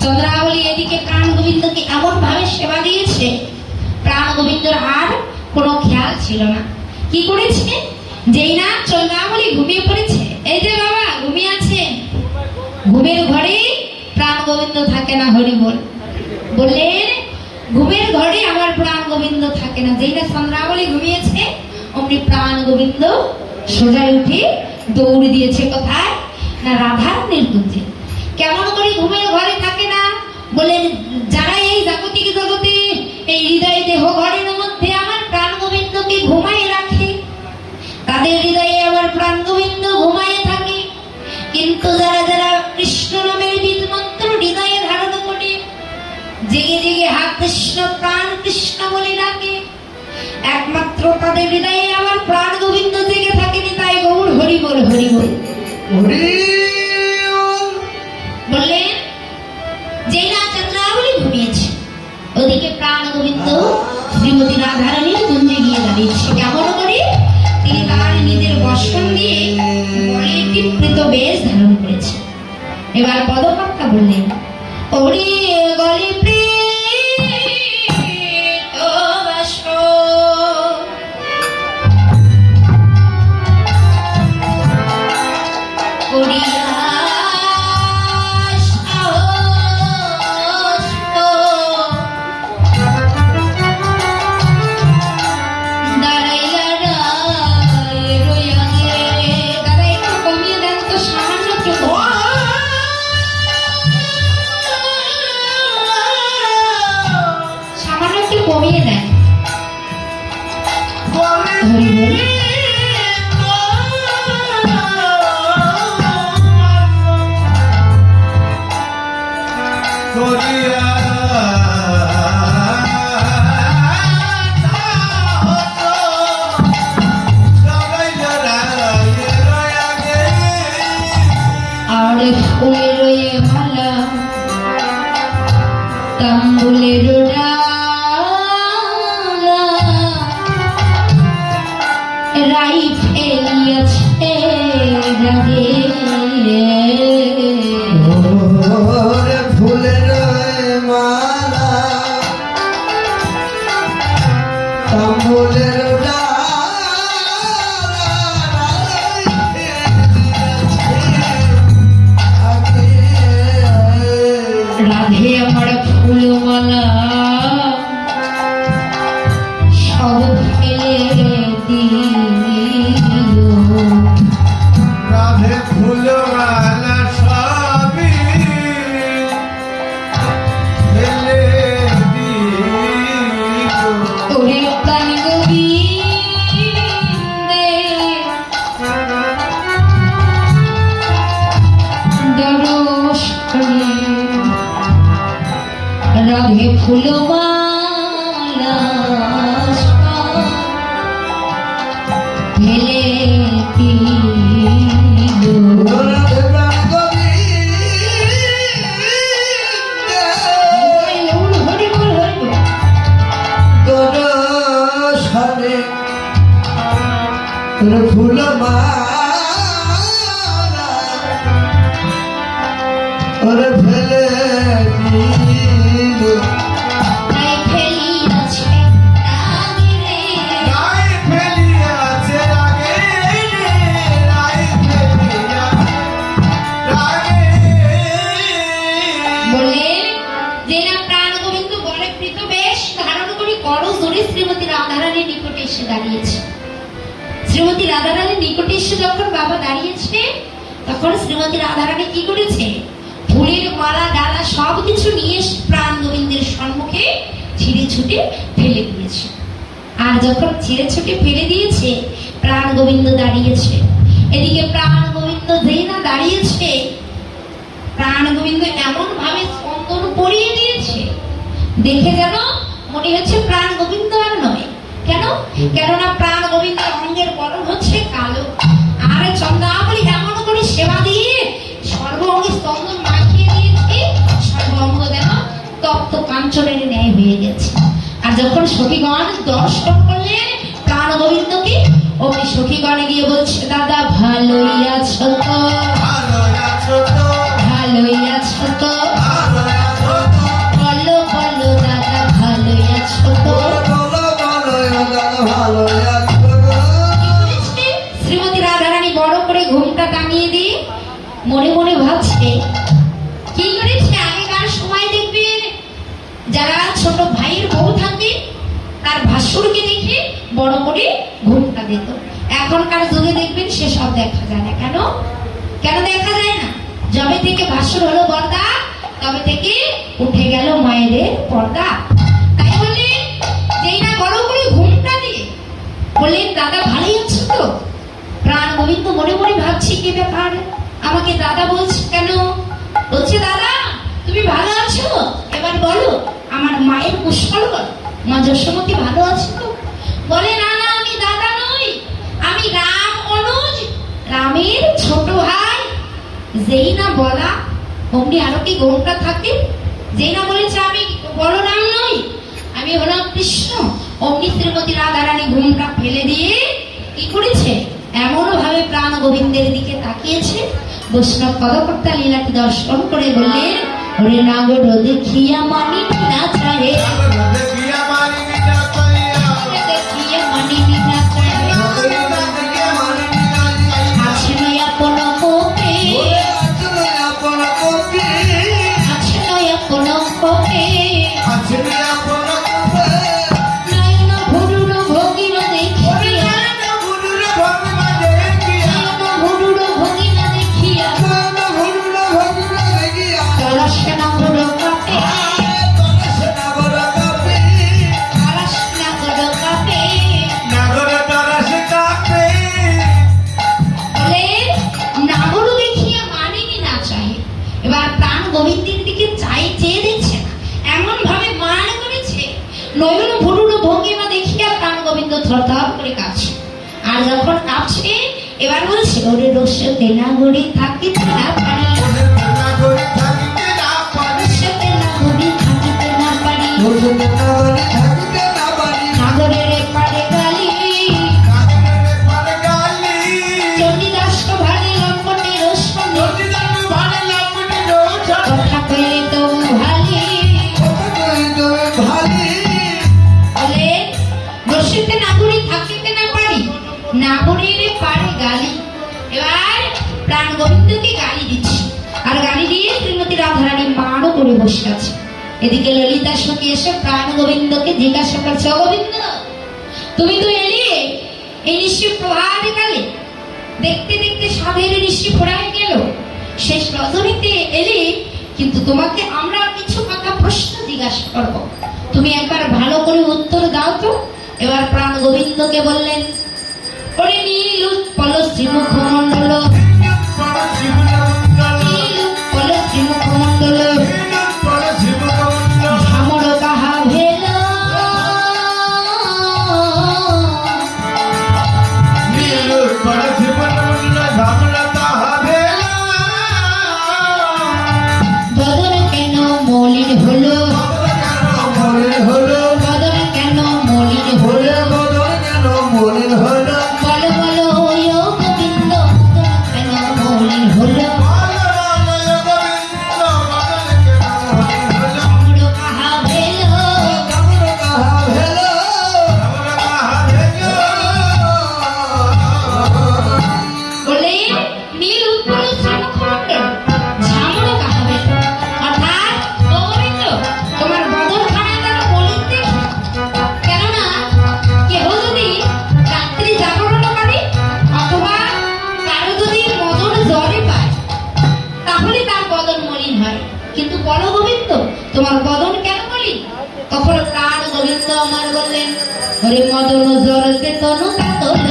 চন্দ্রাবলী এদিকে প্রাণ গোবিন্দকে এমন ভাবে সেবা দিয়েছে, প্রাণ গোবিন্দর আর কোনো খেয়াল ছিল না। কি করেছে? যেই না চন্দ্রাবলী ঘুমিয়ে পড়েছে, এই যে বাবা ঘুমিয়ে আছে, ঘুমের ঘরে প্রাণ গোবিন্দ থাকে না। হরি বল। বললেন ঘুমের ঘরে আমার প্রাণ গোবিন্দ থাকে না। যেই না চন্দ্রাবলী ঘুমিয়েছে অমনি প্রাণ গোবিন্দ সোজায় উঠে দৌড় দিয়েছে কোথায়? না রাধারানীর কুঞ্জে। কেমন করে ঘুমের ঘরে থাকে না? বলেন যারা এই জাগতিক জগতে এই হৃদয় দেহ ঘরের মধ্যে আমার প্রাণ গোবিন্দকে ঘুমায় রাখে, তাদের হৃদয়ে আমার প্রাণ গোবিন্দ ঘুমায় থাকে। কিন্তু যারা যারা কৃষ্ণ নামের বীজ মন্ত্র হৃদয়ে ধারণ করে জেগে জেগে হা কৃষ্ণ প্রাণ কৃষ্ণ বলে ডাকে, একমাত্র তাদের হৃদয়ে আমার প্রাণ গোবিন্দ জেগে থাকেনি। তাই গৌর হরি বল। হরি বল। বললেন যেই না চন্দ্রাবলী ঘুমিয়েছে ওদিকে প্রাণ গোবিন্দ শ্রীমতী রাধারানীর কুঞ্জে গিয়ে দাঁড়িয়েছে। কেমন করে? তিনি তার নিজের বসন দিয়ে বলে একটি প্রীত বেশ ধারণ করেছে। এবার পদকর্তা বললেন ওরে গলে কমিয়ে দেন। আর ফুলের মালা তাম্বুলের রাই ফেলিয়াছে রাগে ফুলের মালা তাম্বুলের রাধে আমার ফুলমালা সব ফেলে দিও। হে ফুলমালা ফেলে দিল। ফুল মালা ওরে ফেলে দিল। তাই ফেলিয়াছে রাগে রে, নাই ফেলিয়াছে রাগে রে, নাই ফেলিয়াছে রাগে। বললেন যে না প্রাণ গোবিন্দ বলে প্রীত বেশ ধারণ করে করো জোরে শ্রীমতী রাধারানীর নিকটে এসে দাঁড়িয়েছে। শ্রীমতী রাধারানীর নিকটে এসে যখন বাবা দাঁড়িয়েছে তখন শ্রীমতী রাধারানী কি করেছে, ফুলের মালা ডালা সবকিছু নিয়ে প্রাণ গোবিন্দের সম্মুখে ছিঁড়ে ছুটে ফেলে দিয়েছে। আর যখন ছিঁড়ে ছুটে ফেলে দিয়েছে প্রাণ গোবিন্দ দাঁড়িয়েছে। এদিকে প্রাণ গোবিন্দ যেই না দাঁড়িয়েছে, প্রাণ গোবিন্দ এমন ভাবে স্পন্দন পরিয়ে দিয়েছে দেখে যেন মনে হচ্ছে প্রাণ গোবিন্দ আর নয়। কেন? কেননা প্রাণ গোবিন্দের অঙ্গের বরণ হচ্ছে কালো, আর চন্দ্রাবলী এমন করে সেবা দিয়ে সর্ব অঙ্গে স্পন্দন মাখিয়ে দিয়েছে, সর্ব অঙ্গ যেন তপ্ত কাঞ্চনের ন্যায় হয়ে গেছে। আর যখন সখীগণ দর্শন করলেন প্রাণ গোবিন্দকে, অমনি সখীগণ গিয়ে বলছে, দাদা ভালোই আছো তো, ভালোই আছো তো, ভালোই আছো তো, ভালোই আছো তো, বলো বলো দাদা ভালোই আছো তো। বলো বলো দাদা ভালোই আছো তো। শ্রীমতী রাধারানী বড় করে ঘুমটা টাঙিয়ে দিয়ে মনে মনে ভাবছে কি করেছে। আগেকার সময় দেখবেন যারা ছোট ভাইয়ের বউ থাকে তার ভাসুরকে দেখে বড় করে ঘুমটা দিত। এখনকার যুগে দেখবেন সে সব দেখা যায় না। কেন? কেন দেখা যায় না? যবে থেকে ভাসুর হলো বর্দা তবে থেকে উঠে গেল মায়েদের পর্দা। তাই বলে যেই না বড় করে ঘুমটা দিয়ে বললেন, দাদা ভালোই আছো তো। প্রাণ গোবিন্দ মনে মনে ভাবছি কি ব্যাপার, আমাকে দাদা বলছে কেন? বলছে, দাদা তুমি ভালো আছো? এবার বলো আমার মায়ের কুশল বলো, মা যশোমতী ভালো আছে তো? বলে, না না আমি দাদা নই, আমি রাম অনুজ, রামের ছোট ভাই। যেই না বলা অমনি আরো কি ঘোমটা থাকে। যেই না বলেছে আমি বড় রাম নই, আমি হলাম কৃষ্ণ, অমনি শ্রীমতী রাধারানী ঘুমটা ফেলে দিয়ে কি করেছে, এমন ভাবে প্রাণ গোবিন্দের দিকে তাকিয়েছে। বৈষ্ণব পদকর্তা লীলাটি দর্শন করে বললেন, ওরে নাগর দেখিয়া মানি না চাহে, দেখিয়া মানিনি না চাইয়া, দেখিয়া মানি না চাহে, দেখিয়া মানিনি না চাইয়া, আছে নয় আপন কোপে, ওরে আছে আপন কোপে, আছে নয় আপন কোপে, আছে আপন কোপে, নয়ন ভুরুর ভগিমা দেখিয়া, গুরুর ভগবান দেখিয়া, নয়ন ভুরুর ভগিমা দেখিয়া, গুরুর ভগবান দেখিয়া, কলস নাগর কাপে, কলস নাগর কাপে, কলস নাগর কাপে। নাগর তরস কাপে। বলে নাগর দেখিয়া মানিনি না চাহে। এবার প্রাণ গোবিন্দের দিকে চেয়ে দেখছে না, এমন ভাবে মান করেছে, নয়ন ভুরুর ভঙ্গিমা দেখিয়া প্রাণ গোবিন্দ থরথর করে কাঁপছে। আর যখন কাঁপছে এবার বলছে, ওরে রসতে নাগরি থাকিতে না পারি, নাগর থাকিতে না পারি, রসতে নাগরি থাকিতে না পারি, নাগর থাকিতে না পারি, নাগরের পারে গালি, নাগরের পারে গালি, চণ্ডীদাস ভালে লম্বনের সঙ্গে চণ্ডীদাস ভালে লম্বটি রোষা, কথা কইলে তো ভালি। কথা কইতে ভালি। বলে রসিতে নাগরি থাকিতে না পারি, নাগরের পারে গালি। এবার প্রাণ গোবিন্দকে গালি দিচ্ছে, আর গালি দিয়ে শ্রীমতী রাধারানী মারও করে বসে আছে। এদিকে ললিতা সখী এসে প্রাণ গোবিন্দকে জিজ্ঞাসা করছে, ও গোবিন্দ তুমি তো এলে এই নিশ্চয় প্রভাত কালে, দেখতে দেখতে সাধের ঋষি ফুরায় গেল, শেষ রজনীতে এলে, কিন্তু তোমাকে আমরা কিছু কথা প্রশ্ন জিজ্ঞাসা করব, তুমি একবার ভালো করে উত্তর দাও তো। এবার প্রাণ গোবিন্দকে বললেন, ওরে নীল উৎপল শ্রীমুখমণ্ডল, নীল উৎপল শ্রীমুখমণ্ডল, ঝামর ওরে মদন জরতে তনু কাতল,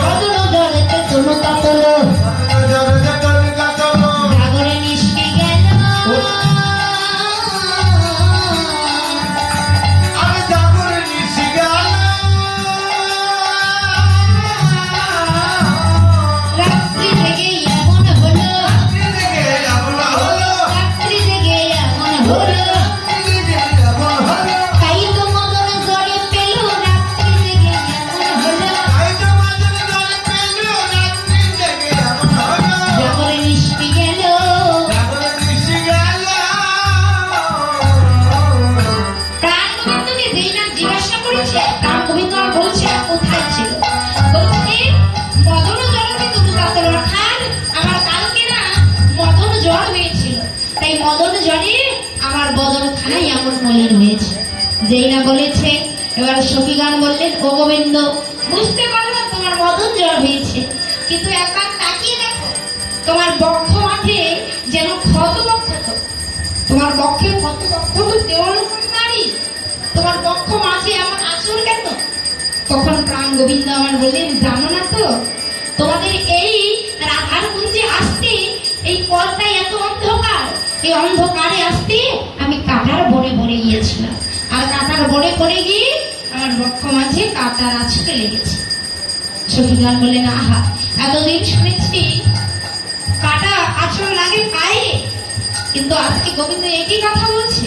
মদন জরতে তনু কাতল, সাগরে নিষ্ঠে গেল রাত্রি জেগে এমন হলো, রাত্রি জেগে এমন হলো, তাই তো মদন জরে পেল রাত্রি জেগে এমন হলো, সাগরে নিষ্ঠে গেল। প্রাণগোবিন্দকে যেই না জিজ্ঞাসা করেছে, প্রাণগোবিন্দ আর বলছে না কোথায় ছিল, বলছে মদন জড়তে তুমি কাতর, অর্থাৎ আমার কালকে না মদন জ্বর হয়েছিল, তাই মদন জ্বরে আমার বদন খানাই এমন মলিন হয়েছে। যেই না বলেছে, এবার সখীগণ বললেন, ও গোবিন্দ, বুঝতে পারলাম তোমার মদন জ্বর হয়েছে, কিন্তু একবার তাকিয়ে দেখো, তোমার বক্ষ মাঠে যেন ক্ষত বক্ষত, তোমার বক্ষে ক্ষত বক্ষত দেওয়ার উপর নারী, তোমার বক্ষ মাঝে এমন আচর কেন? তখন প্রাণ গোবিন্দ আমার বললেন, জানো না তো, তোমাদের এই রাধার কুঞ্জে আসতে এই পথটাই এত অন্ধকার, এই অন্ধকারে আসতে আমি কাটার বনে বনে গিয়েছিলাম, আর কাটার বনে পড়ে গিয়ে আমার বক্ষ মাঝে কাটার আছড়ে লেগেছে। সখীগণ বললেন, আহা, এতদিন শুনেছি কাটা আছড় লাগে পায়ে, কিন্তু আজকে গোবিন্দ একই কথা বলছে,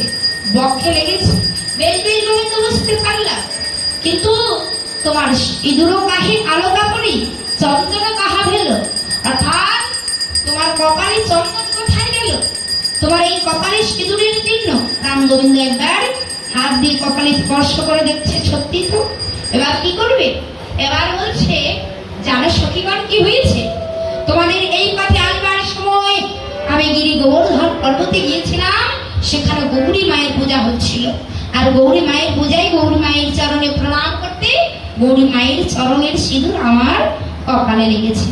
বক্ষে লেগেছে। বেশ বেশ গোবিন্দ, বুঝতে পারলাম, কিন্তু তোমার ইঁদুরো কাহে আলো কাপড়ি, চন্দন কাহা ভেল, অর্থাৎ তোমার কপালে চন্দন কোথায় গেল, তোমার এই কপালে সিঁদুরের চিহ্ন। রাম গোবিন্দ একবার হাত দিয়ে কপালে স্পর্শ করে দেখছে, সত্যি তো। এবার কি করবে? এবার বলছে, জানো সখীগণ কি হয়েছে, তোমাদের এই পথে আসবার সময় আমি গিরি গোবর্ধন পর্বতে গিয়েছিলাম, সেখানে গৌরী মায়ের পূজা হচ্ছিল, আর গৌরী মায়ের পূজায় গৌরী মায়ের চরণে প্রণাম করতে গৌরী মায়ের চরণের সিঁদুর আমার কপালে লেগেছে।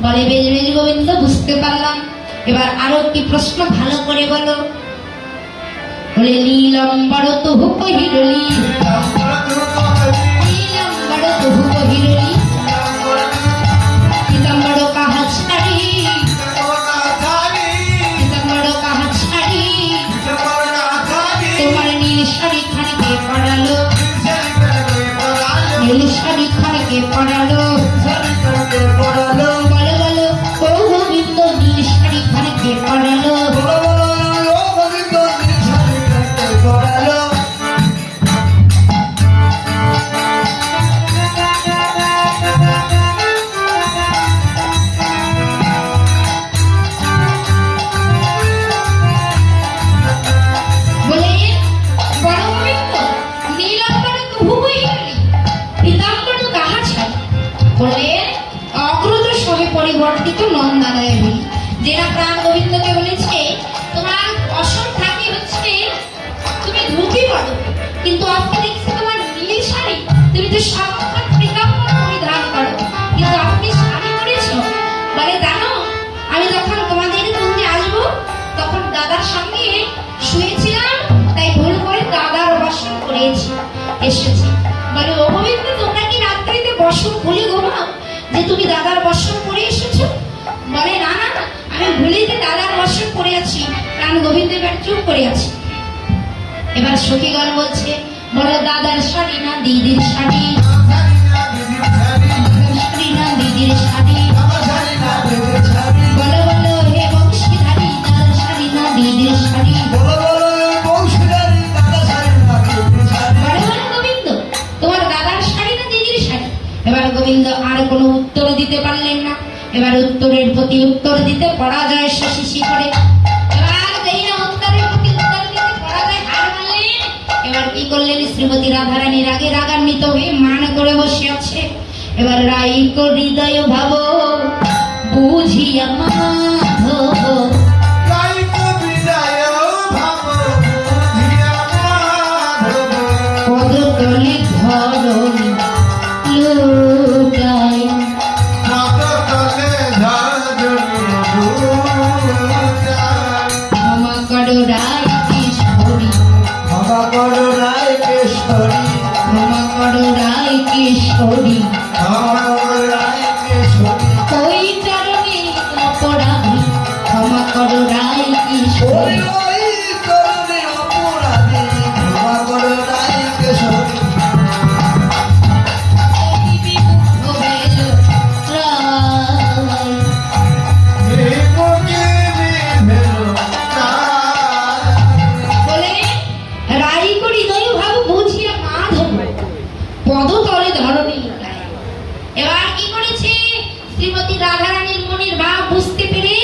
বলে, বেশ বেশ গোবিন্দ, বুঝতে পারলাম, এবার আরো একটি প্রশ্ন ভালো করে বলো। বলে, নীলম্বর তহু কহিরলি, নীলম্বর তহু কহিরলি, পীতাম্বর কাহা ছাড়ি, পীতাম্বর কাহা ছাড়ি, তোমার নীল শাড়ি খানকে পড়ালো, নীল শাড়ি খানকে পড়ালো, বলো বলো, ও গোবিন্দ, নীল শাড়ি খানকে পড়ালো। পরিবর্তিত নন্দালয় বলি, যেটা প্রাণ গোবিন্দকে বলেছে, তোমার অসম থাকে হচ্ছে তুমি ধুতি পড়ো, কিন্তু আজকে দেখছি তোমার নীল শাড়ি, তুমি তো সাক্ষাৎ পীতাম্বর পরিধান করো, কিন্তু আপনি শাড়ি পরেছো। বলে, জানো, আমি যখন তোমাদের কুঞ্জে আসবো তখন দাদার সঙ্গে শুয়েছিলাম, তাই ভুল করে দাদার বসন করেছি এসেছি। বলে, ও গোবিন্দ, তোমরা কি রাত্রিতে বসন ভুলে ঘুমাও যে তুমি দাদার বসন করে এসেছো? বলে, না না, আমি ভুলিতে দাদার বসন করে আছি। প্রাণ গোবিন্দ এবার চুপ করে আছে। এবার সখীগণ বলছে, বলে, দাদার শাড়ি না দিদির শাড়ি, শাড়ি না দিদির শাড়ি, বলো বলো হে বংশীধারী, দাদার শাড়ি না দিদির শাড়ি, বলো গোবিন্দ, তোমার দাদার শাড়ি না দিদির শাড়ি? এবার গোবিন্দ আর কোনো উত্তর দিতে পারলেন না। এবার উত্তরের প্রতি উত্তর দিতে পরাজয় শশী করে। এবার যেই না উত্তরের প্রতি উত্তর দিতে পরাজয় হার মানলেন, এবার কি করলেন, শ্রীমতী রাধারানী রাগে রাগান্বিত হয়ে মান করে বসে আছে। এবার রাইক হৃদয় ভাব বুঝিয়া মাধব, পদতলে ধরণ লুটায়, ক্ষমা করো রায় কেশরী, ক্ষমা করো রায় কেশরী, আমার রায় কেশরী ওই চরণে অপরাধী ক্ষমা করো রায় কিশোরী ওই চরণে অপরাধী ক্ষমা করো রায় কেশরী পদতলে ধরণী এবার কি করেছে শ্রীমতী রাধারানীর মনের ভাব বুঝতে পেরে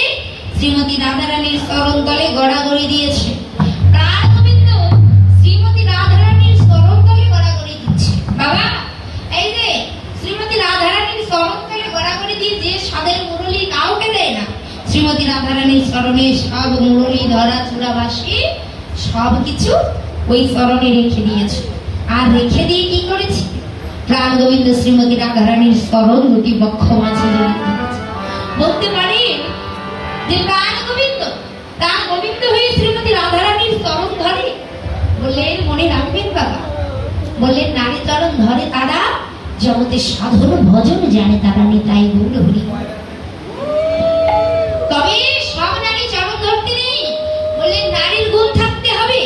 শ্রীমতী রাধারানীর চরণ তলে গড়াগড়ি দিয়েছে। প্রাণ গোবিন্দ শ্রীমতী রাধারানীর চরণ তলে গড়াগড়ি দিচ্ছে। বাবা এই যে শ্রীমতী রাধারানীর চরণ তলে গড়াগড়ি দিয়ে যে সাদের মুরলী কাউকে দেয় না, শ্রীমতী রাধারানীর চরণে সব মুরলী ধরা চূড়া বাসি সবকিছু ওই চরণে রেখে দিয়েছে। আর রেখে দিয়ে কি করেছে প্রাণ গোবিন্দ শ্রীমতী রাধারানীর চরণ দুটি বক্ষ মাঝে বলতে পারি যে প্রাণ গোবিন্দ হয়ে শ্রীমতী রাধারানীর চরণ ধরে। বললেন মনে রাখবেন বাবা, বললেন নারী চরণ ধরে তারা জগতে সাধন ভজন জানে তারা নিতাই গৌর হরি। তবে সব নারী চরণ ধরতে নেই, বললেন নারীর গুণ থাকতে হবে,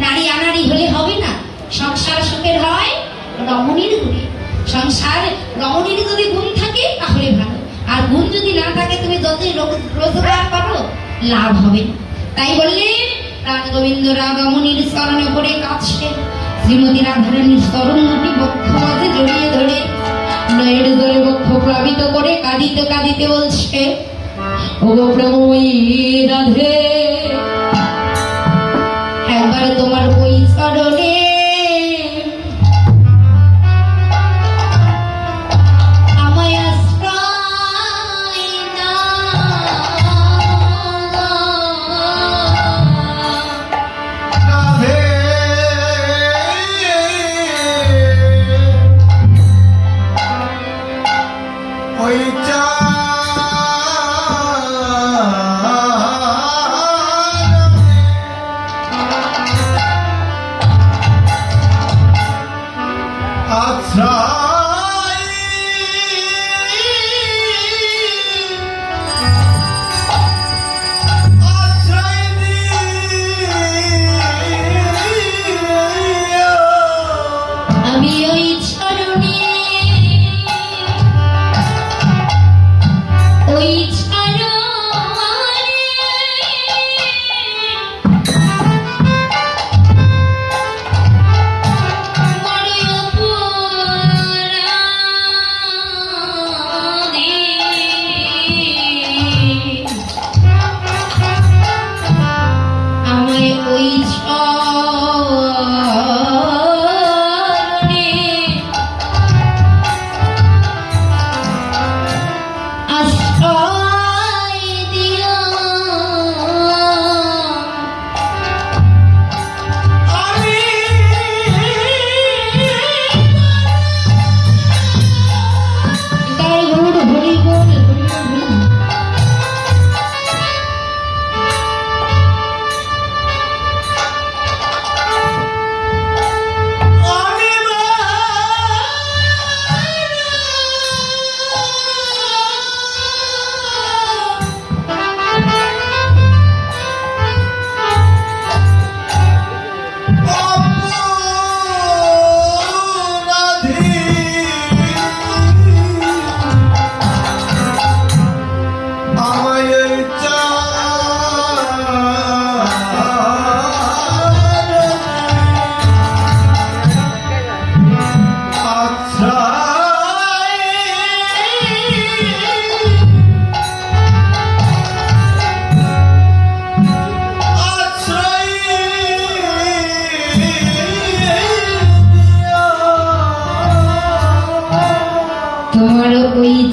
নারী আনারি হলে হবে না। সংসার সুখের হয় রমণীর গুণে, সংসার রমণীর যদি গুণ থাকে তাহলে ভালো, আর গুণ যদি না থাকে তুমি যতই রোজগার করো লাভ হবে না। তাই বললেন প্রাণ গোবিন্দ রাধামণির চরণে পড়ে কাঁদছে, শ্রীমতী রাধারানীর চরণ দুটি বক্ষ মাঝে জড়িয়ে ধরে নয়ের জলে বক্ষ প্লাবিত করে কাঁদিতে কাঁদিতে বলছে, ওগো প্রেমময়ী রাধে, একবার তোমার ওই চরণে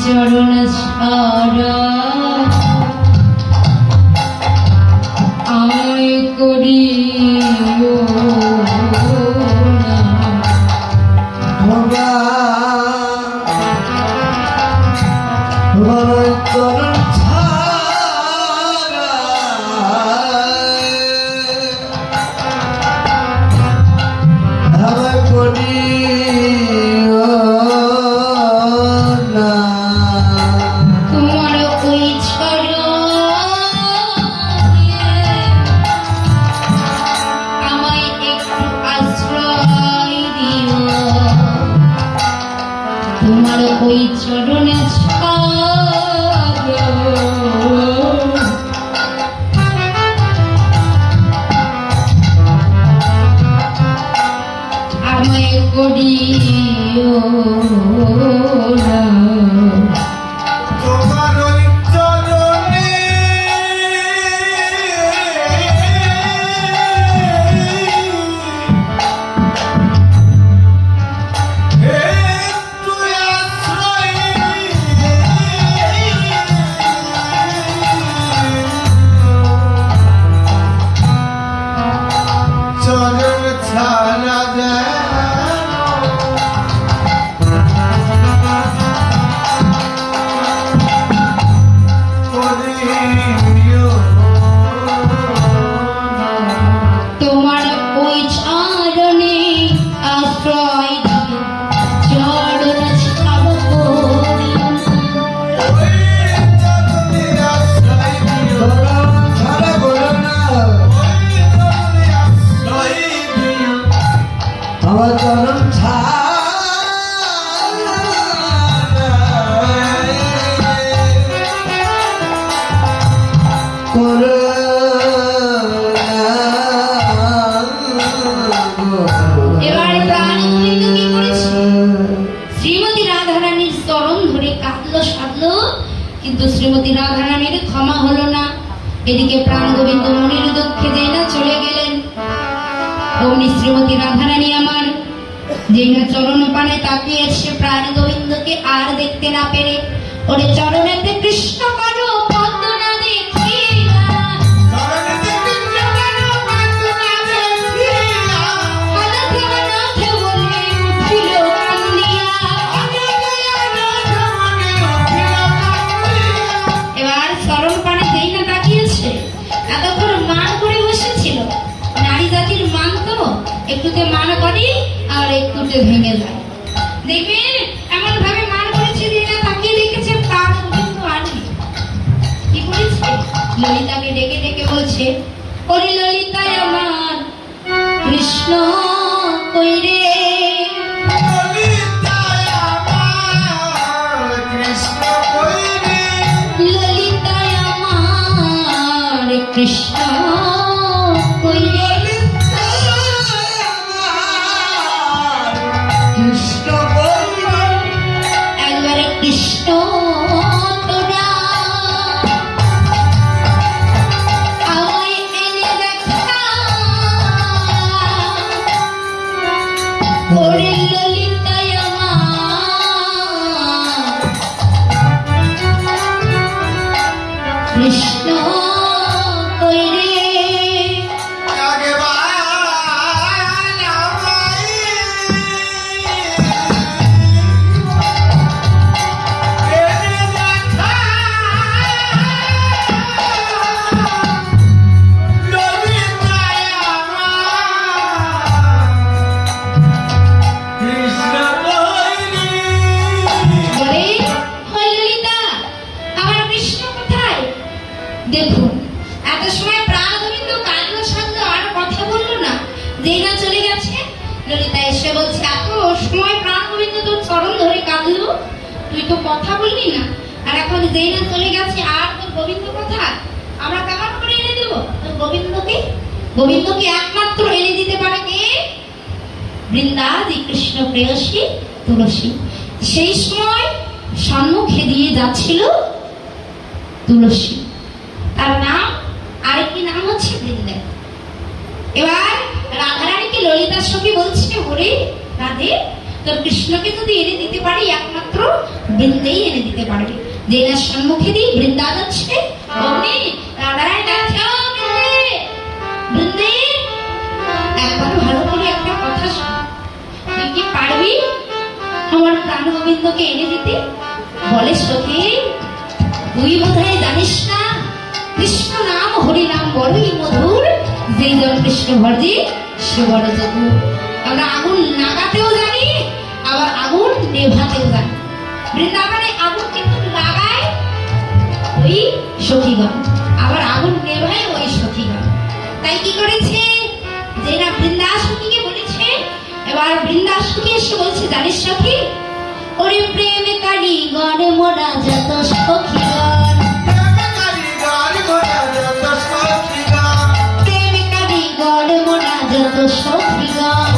চরণ ছাড়া আমায় করিও না। তোমার চরণ ছাড়া আমায় করিও ওই চরণে আমায় করিও না। তোমার ওই চরণে একটু আশ্রয় চরণ ছাড়া যায় তোমার ওই চরণে আশ্রয় দিয়ে চরণ ছাড়ব করিও না। আমার চরণ এবার প্রাণবৃন্দ কি করেছে? শ্রীমতী রাধারানীর চরণ ধরে কাঁদলো সাধলো, কিন্তু শ্রীমতী রাধারানীর ক্ষমা হলো না। এদিকে প্রাণগোবিন্দ মনের দুঃখে যেই না চলে গেলেন, অমনি শ্রীমতী রাধারানী আমার যেই না চরণ পানে তাকিয়েছে প্রাণগোবিন্দকে আর দেখতে না পেরে, ওরে চরণেতে কৃষ্ণ কালো পদ্ম না দেখিয়া অনাথে বলে উঠিল কান্দিয়া। এবার চরণ পানে যেই না তাকিয়েছে, এতক্ষণ মান করে বসেছিল। নারী জাতির মান তো একটুতে মান করি আর একটুতে ভেঙে যায়। দেখবেন এমন ভাবে মান করেছে যে না তাকিয়ে দেখেছে তার কিন্তু আর নেই। কি করেছে? ললিতাকে ডেকে ডেকে বলছে, ওরে ললিতায় আমার কৃষ্ণ কই রে, ললিতায় আমার কৃষ্ণ কই রে। একবারে কৃষ্ণ তোরা আমায় এনে দেখা, ওরে ললিতায় আমার কৃষ্ণ কই রে। বলে, "ওই ললিতা, আমার কৃষ্ণ কোথায়?" দেখুন এত সময় প্রাণগোবিন্দ কাঁদলো সাধলো আর কথা বললো না, যেই না চলে গেছে। ললিতা এসে বলছে, এত সময় প্রাণগোবিন্দ তোর চরণ ধরে কাঁদলো, তুই তো কথা বললি না, আর এখন যেই না চলে গেছে আর তোর গোবিন্দ কোথায়? আমরা কেমন করে এনে দেবো তোর গোবিন্দকে? গোবিন্দকে একমাত্র এনে দিতে পারে কে? বৃন্দাদি কৃষ্ণ প্রেয়সী তুলসী। সেই সময় সম্মুখে দিয়ে যাচ্ছিল তুলসী, তার নাম আরেকটি নাম হচ্ছে বৃন্দা। এবার রাধারানীকে ললিতার সখী বলছে, ওরে রাধে, তোর কৃষ্ণকে যদি এনে দিতে পারি একমাত্র বৃন্দেই এনে দিতে পারবে। যে না সম্মুখে দিয়ে বৃন্দা যাচ্ছে, অমনি রাধারানী ডাকছে, ও বৃন্দে, বৃন্দে, একবার ভালো করে একটা কথা শোন, তুই কি পারবি আমার প্রাণ গোবিন্দকে এনে দিতে? বলে, সখী, তুই বোধহয় জানিস না কৃষ্ণ নাম হরি নাম বড়ই মধুর, যেই জন কৃষ্ণ ভর্জি সে বড় চতুর। আমরা আগুন লাগাতেও জানি, আবার আগুন নেভাতেও জানি। বৃন্দাবনে আগুন কিন্তু লাগায় ওই সখীগণ, আবার আগুন নেভায় ওই সখীগণ। তাই কি করেছে, যে না বৃন্দা সখীকে বলেছে, এবার বৃন্দা সখী এসে বলছে, জানিস সখী, ওরে প্রেম কারিগর মোরা যত সখীগণ, প্রেম কারিগর মোরা যত সখীগণ,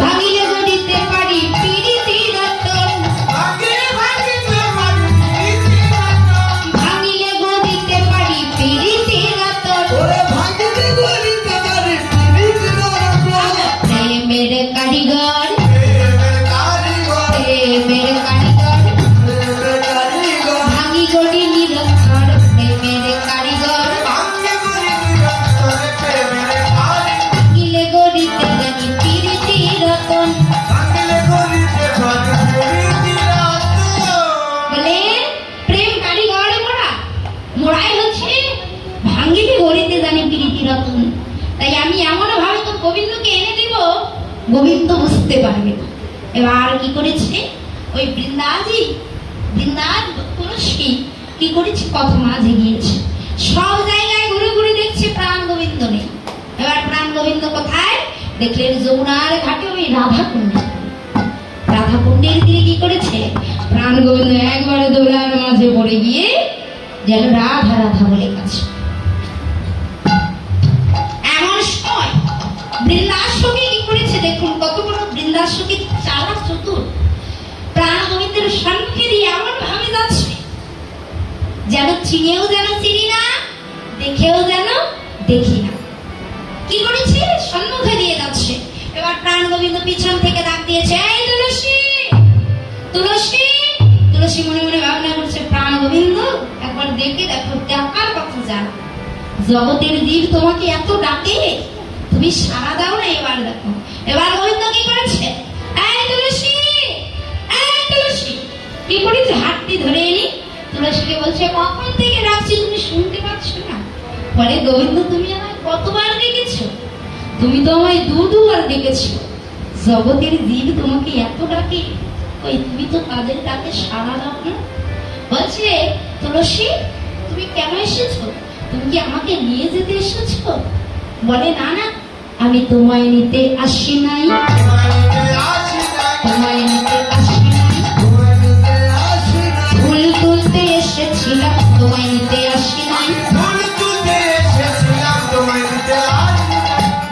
ভাঙিলে গড়িতে পারি পিরিতি রতন, ভাঙিলে গড়িতে পারি পিরিতি রতন, প্রেমের কারিগর, প্রেমের কারিগর, ভাঙি গড়ি নিরক্ষর, প্রেমের কারিগর, ভাঙিলে গড়িতে জানি পিরিতি রতন। বলে প্রেম কারিগর মোরা, মোরাই হচ্ছে ভাঙ্গিতে গড়িতে জানি প্রীতি রতন। তাই আমি এমন ভাবে তো গোবিন্দকে এনে দিব, গোবিন্দ বুঝতে পারবে না। এবার কি করেছে ওই বৃন্দাজ তুলসী কি করেছে, পথ মাঝে গিয়েছে, সব জায়গায় ঘুরে ঘুরে দেখছে প্রাণ গোবিন্দ নেই। এবার প্রাণ গোবিন্দ কোথায় দেখলেন? যমুনার ঘাটে ওই রাধা কুণ্ডের তীরে কি করেছে প্রাণ গোবিন্দ? একবারে দোলার মাঝে পড়ে গিয়ে যেন রাধা রাধা বলে কাছে। এমন সময় বৃন্দাসখী কি করেছে দেখুন, কত বড় বৃন্দাসখী চালাক চতুর। প্রাণ গোবিন্দের সম্মুখে দিয়ে এমন ভাবে যাচ্ছে যেন চিনেও যেন চিনি না, দেখেও যেন দেখি না। কি করেছে? সম্মুখে দিয়ে যাচ্ছে। এবার প্রাণ গোবিন্দ পিছন থেকে ডাক দিয়েছে, এই তুলসী, তুলসী। তুলসী মনে মনে ভাবনা করছে, প্রাণ গোবিন্দ একবার দেখে দেখো, ডাকার কথা জানো, জগতের জীব তোমাকে এত ডাকে, তুমি সাড়া দাও না। এবার দেখো, এবার গোবিন্দ কি করেছে? এই তুলসী, এই তুলসী, কি করেছে? হাতটি ধরে এনে তুলসীকে বলছে, কখন থেকে ডাকছি তুমি শুনতে পাচ্ছ না? বলে, গোবিন্দ তুমি আমায় কতবার ডেকেছো? তুমি তো আমায় দুবার ডেকেছো। জগতের জীব তোমাকে এত ডাকে, ওই তুমি তো তাদের ডাকে সাড়া দাও না। বলছে, তুলসী তুমি কেন এসেছো? তুমি কি আমাকে নিয়ে যেতে এসেছো? বলে, না না, আমি তোমায় নিতে আসি নাই, তোমায় নিতে আসি নাই, ফুল তুলতে এসেছিলাম, তোমায় নিতে আসি নাই।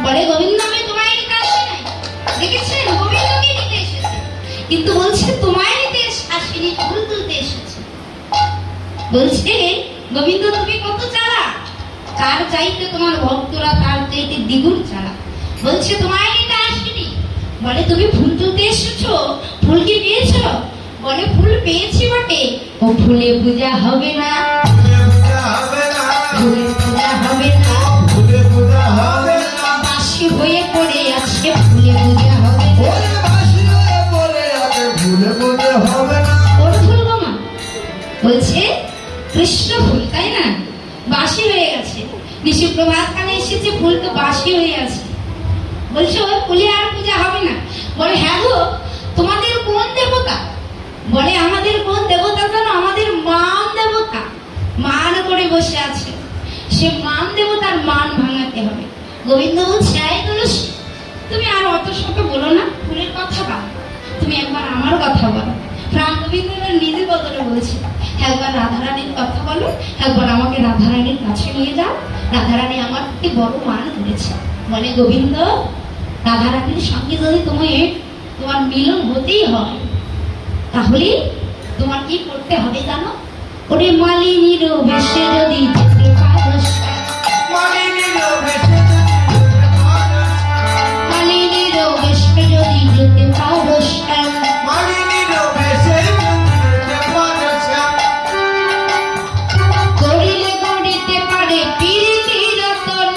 বলে, গোবিন্দ আমি তোমায় নিতে আসি নাই। দেখেছেন, গোবিন্দকে নিতে এসেছে, কিন্তু বলছে তোমায় নিতে আসিনি, ফুল তুলতে এসেছে। বলছে, গোবিন্দ তুমি কত চালাক, তার চাইতে তোমার ভক্তরা তার চাইতে দ্বিগুণ চালাক। বলছে, তোমায় নিতে আসিনি। বলে, তুমি ফুল তুলতে এসেছো, ফুল কি পেয়েছো? বলে, ফুল পেয়েছি বটে, ও ফুলে পূজা হবে না, ফুলে পূজা হবে না, বাসি হয়ে পড়ে আছে, ফুলে পূজা হবে না। কোন ফুল গো মা? বলছে, কৃষ্ণ ফুল, তাই না? বাসি হয়ে গেছে, নিশি প্রভাত কালে এসেছে, ফুল তো বাসি হয়ে আছে। বলছে, ওই ফুলে আর পূজা হবে না। বলে, হ্যাঁ গো, তোমাদের কোন দেবতা? বলে, আমাদের কোন দেবতা জানো? আমাদের মান দেবতা মান করে বসে আছে, সে মান দেবতার মান ভাঙাতে হবে। গোবিন্দ বলছে, এই তুলসী তুমি আর অত শত বলো না, ফুলের কথা বলো, তুমি একবার আমার কথা বলো। প্রাণ গোবিন্দ নিজে বদলে বলছে, একবার রাধারানীর কথা বলো, একবার আমাকে রাধারানীর কাছে নিয়ে যাও, রাধারানী আমার একটি বড় মান করেছে। বলে, গোবিন্দ রাধারানীর সঙ্গে যদি তোমার মিলন হতেই হয়, তাহলে তোমার কি করতে হবে জানো? ওরে মালিনীর বেশে যদি যেতে পারো, মালিনীর বেশে যদি যেতে পারো, করিলে গড়িতে পারে প্রীতি রতন,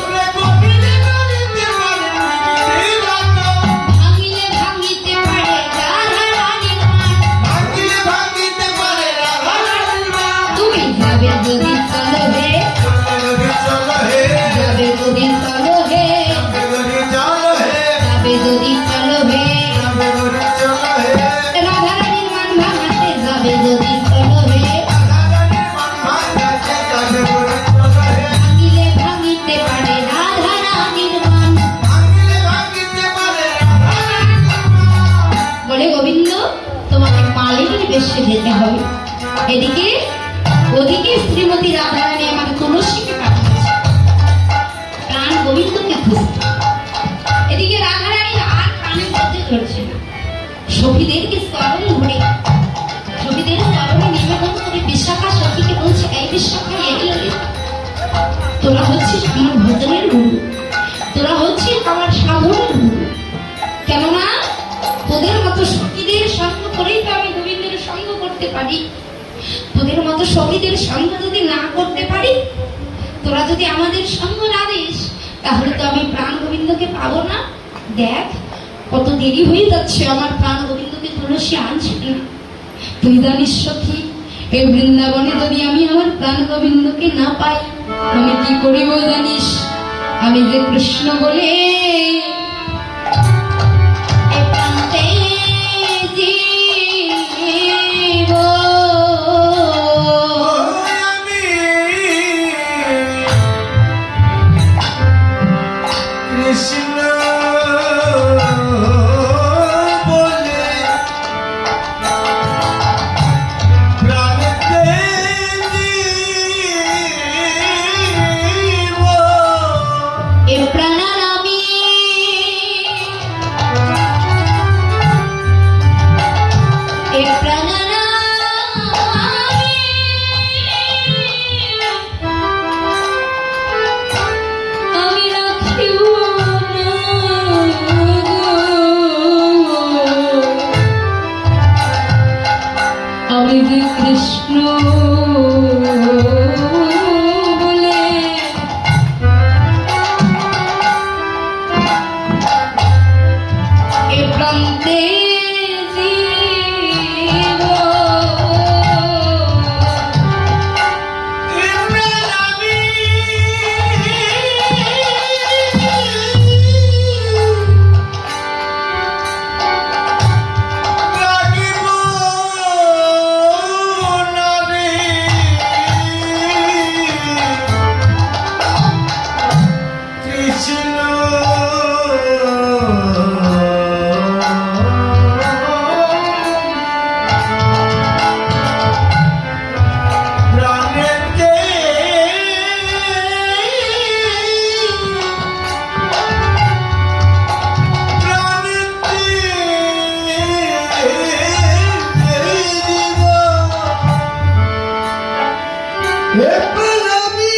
ভাঙিলে ভাঙিতে পারে রাধা রানীর মান। তুমি যাবে যদি চলো হে, পারি, তোদের মতো সখীদের সঙ্গ যদি না করতে পারি, তোরা যদি আমাদের সঙ্গ না দিস, তাহলে তো আমি প্রাণ গোবিন্দকে পাবো না। দেখ কত দেরি হয়ে যাচ্ছে, আমার প্রাণ গোবিন্দকে তুলসী আনছে না। তুই জানিস সখী, এই বৃন্দাবনে যদি আমি আমার প্রাণ গোবিন্দকে না পাই, আমি কি করিব জানিস? আমি যে কৃষ্ণ বলে এ প্রান্তে জীব। আমি কৃষ্ণ বলে প্রাণেতে জীব। এ প্রাণার আমি এ প্রাণার আমি রাখিব না। আমি যে কৃষ্ণ বলে এ প্রান্তে জীব। আমি রাখিব না রে কৃষ্ণ। প্রাণেতে প্রাণেতে জীব। এবার আমি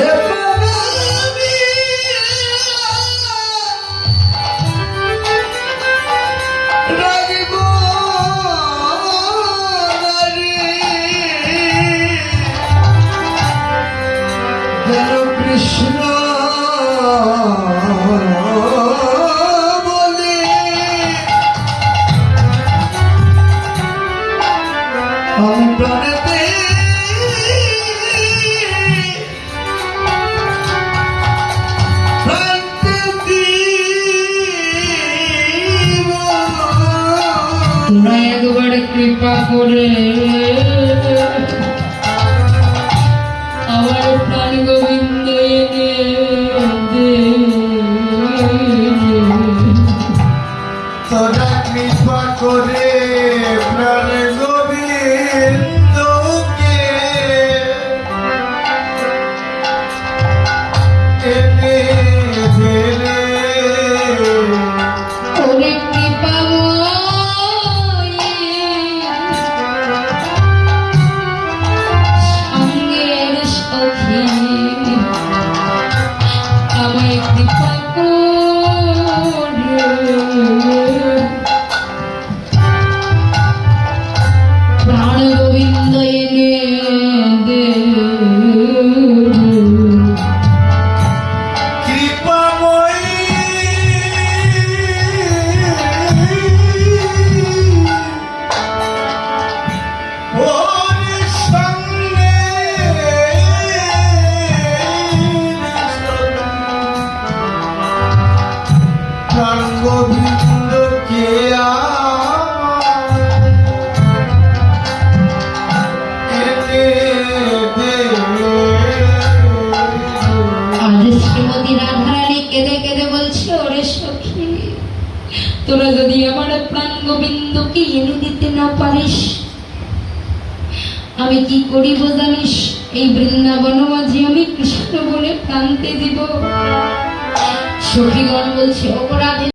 এবার আমি রাখিব না রে যেন কৃষ্ণ বলে আমি প্রাণেতে প্রাণেতে জীব। তোরা একবার কৃপা করে আমার প্রাণ গোবিন্দ এনে দে। তোরা কৃপা করে প্রাণ গোবিন্দকে এনে দে রে। ওরে কৃপাময় সঙ্গের সখী, আমায় কৃপা করে প্রাণ গোবিন্দ এনে দে। কৃপাময়ী ওরে সঙ্গে প্রাণ গোবিন্দকে এনে দে। আজ শ্রীমতী রাধারানী কেঁদে কেঁদে বলছে, ওরে সখী, তোরা যদি আমার প্রাণ গোবিন্দকে এনে দিতে না পারিস, আমি কি করিব জানিস? এই বৃন্দাবন মাঝে আমি কৃষ্ণ বলে প্রান্তে দিব। সখীগণ বলছে, অপরাধী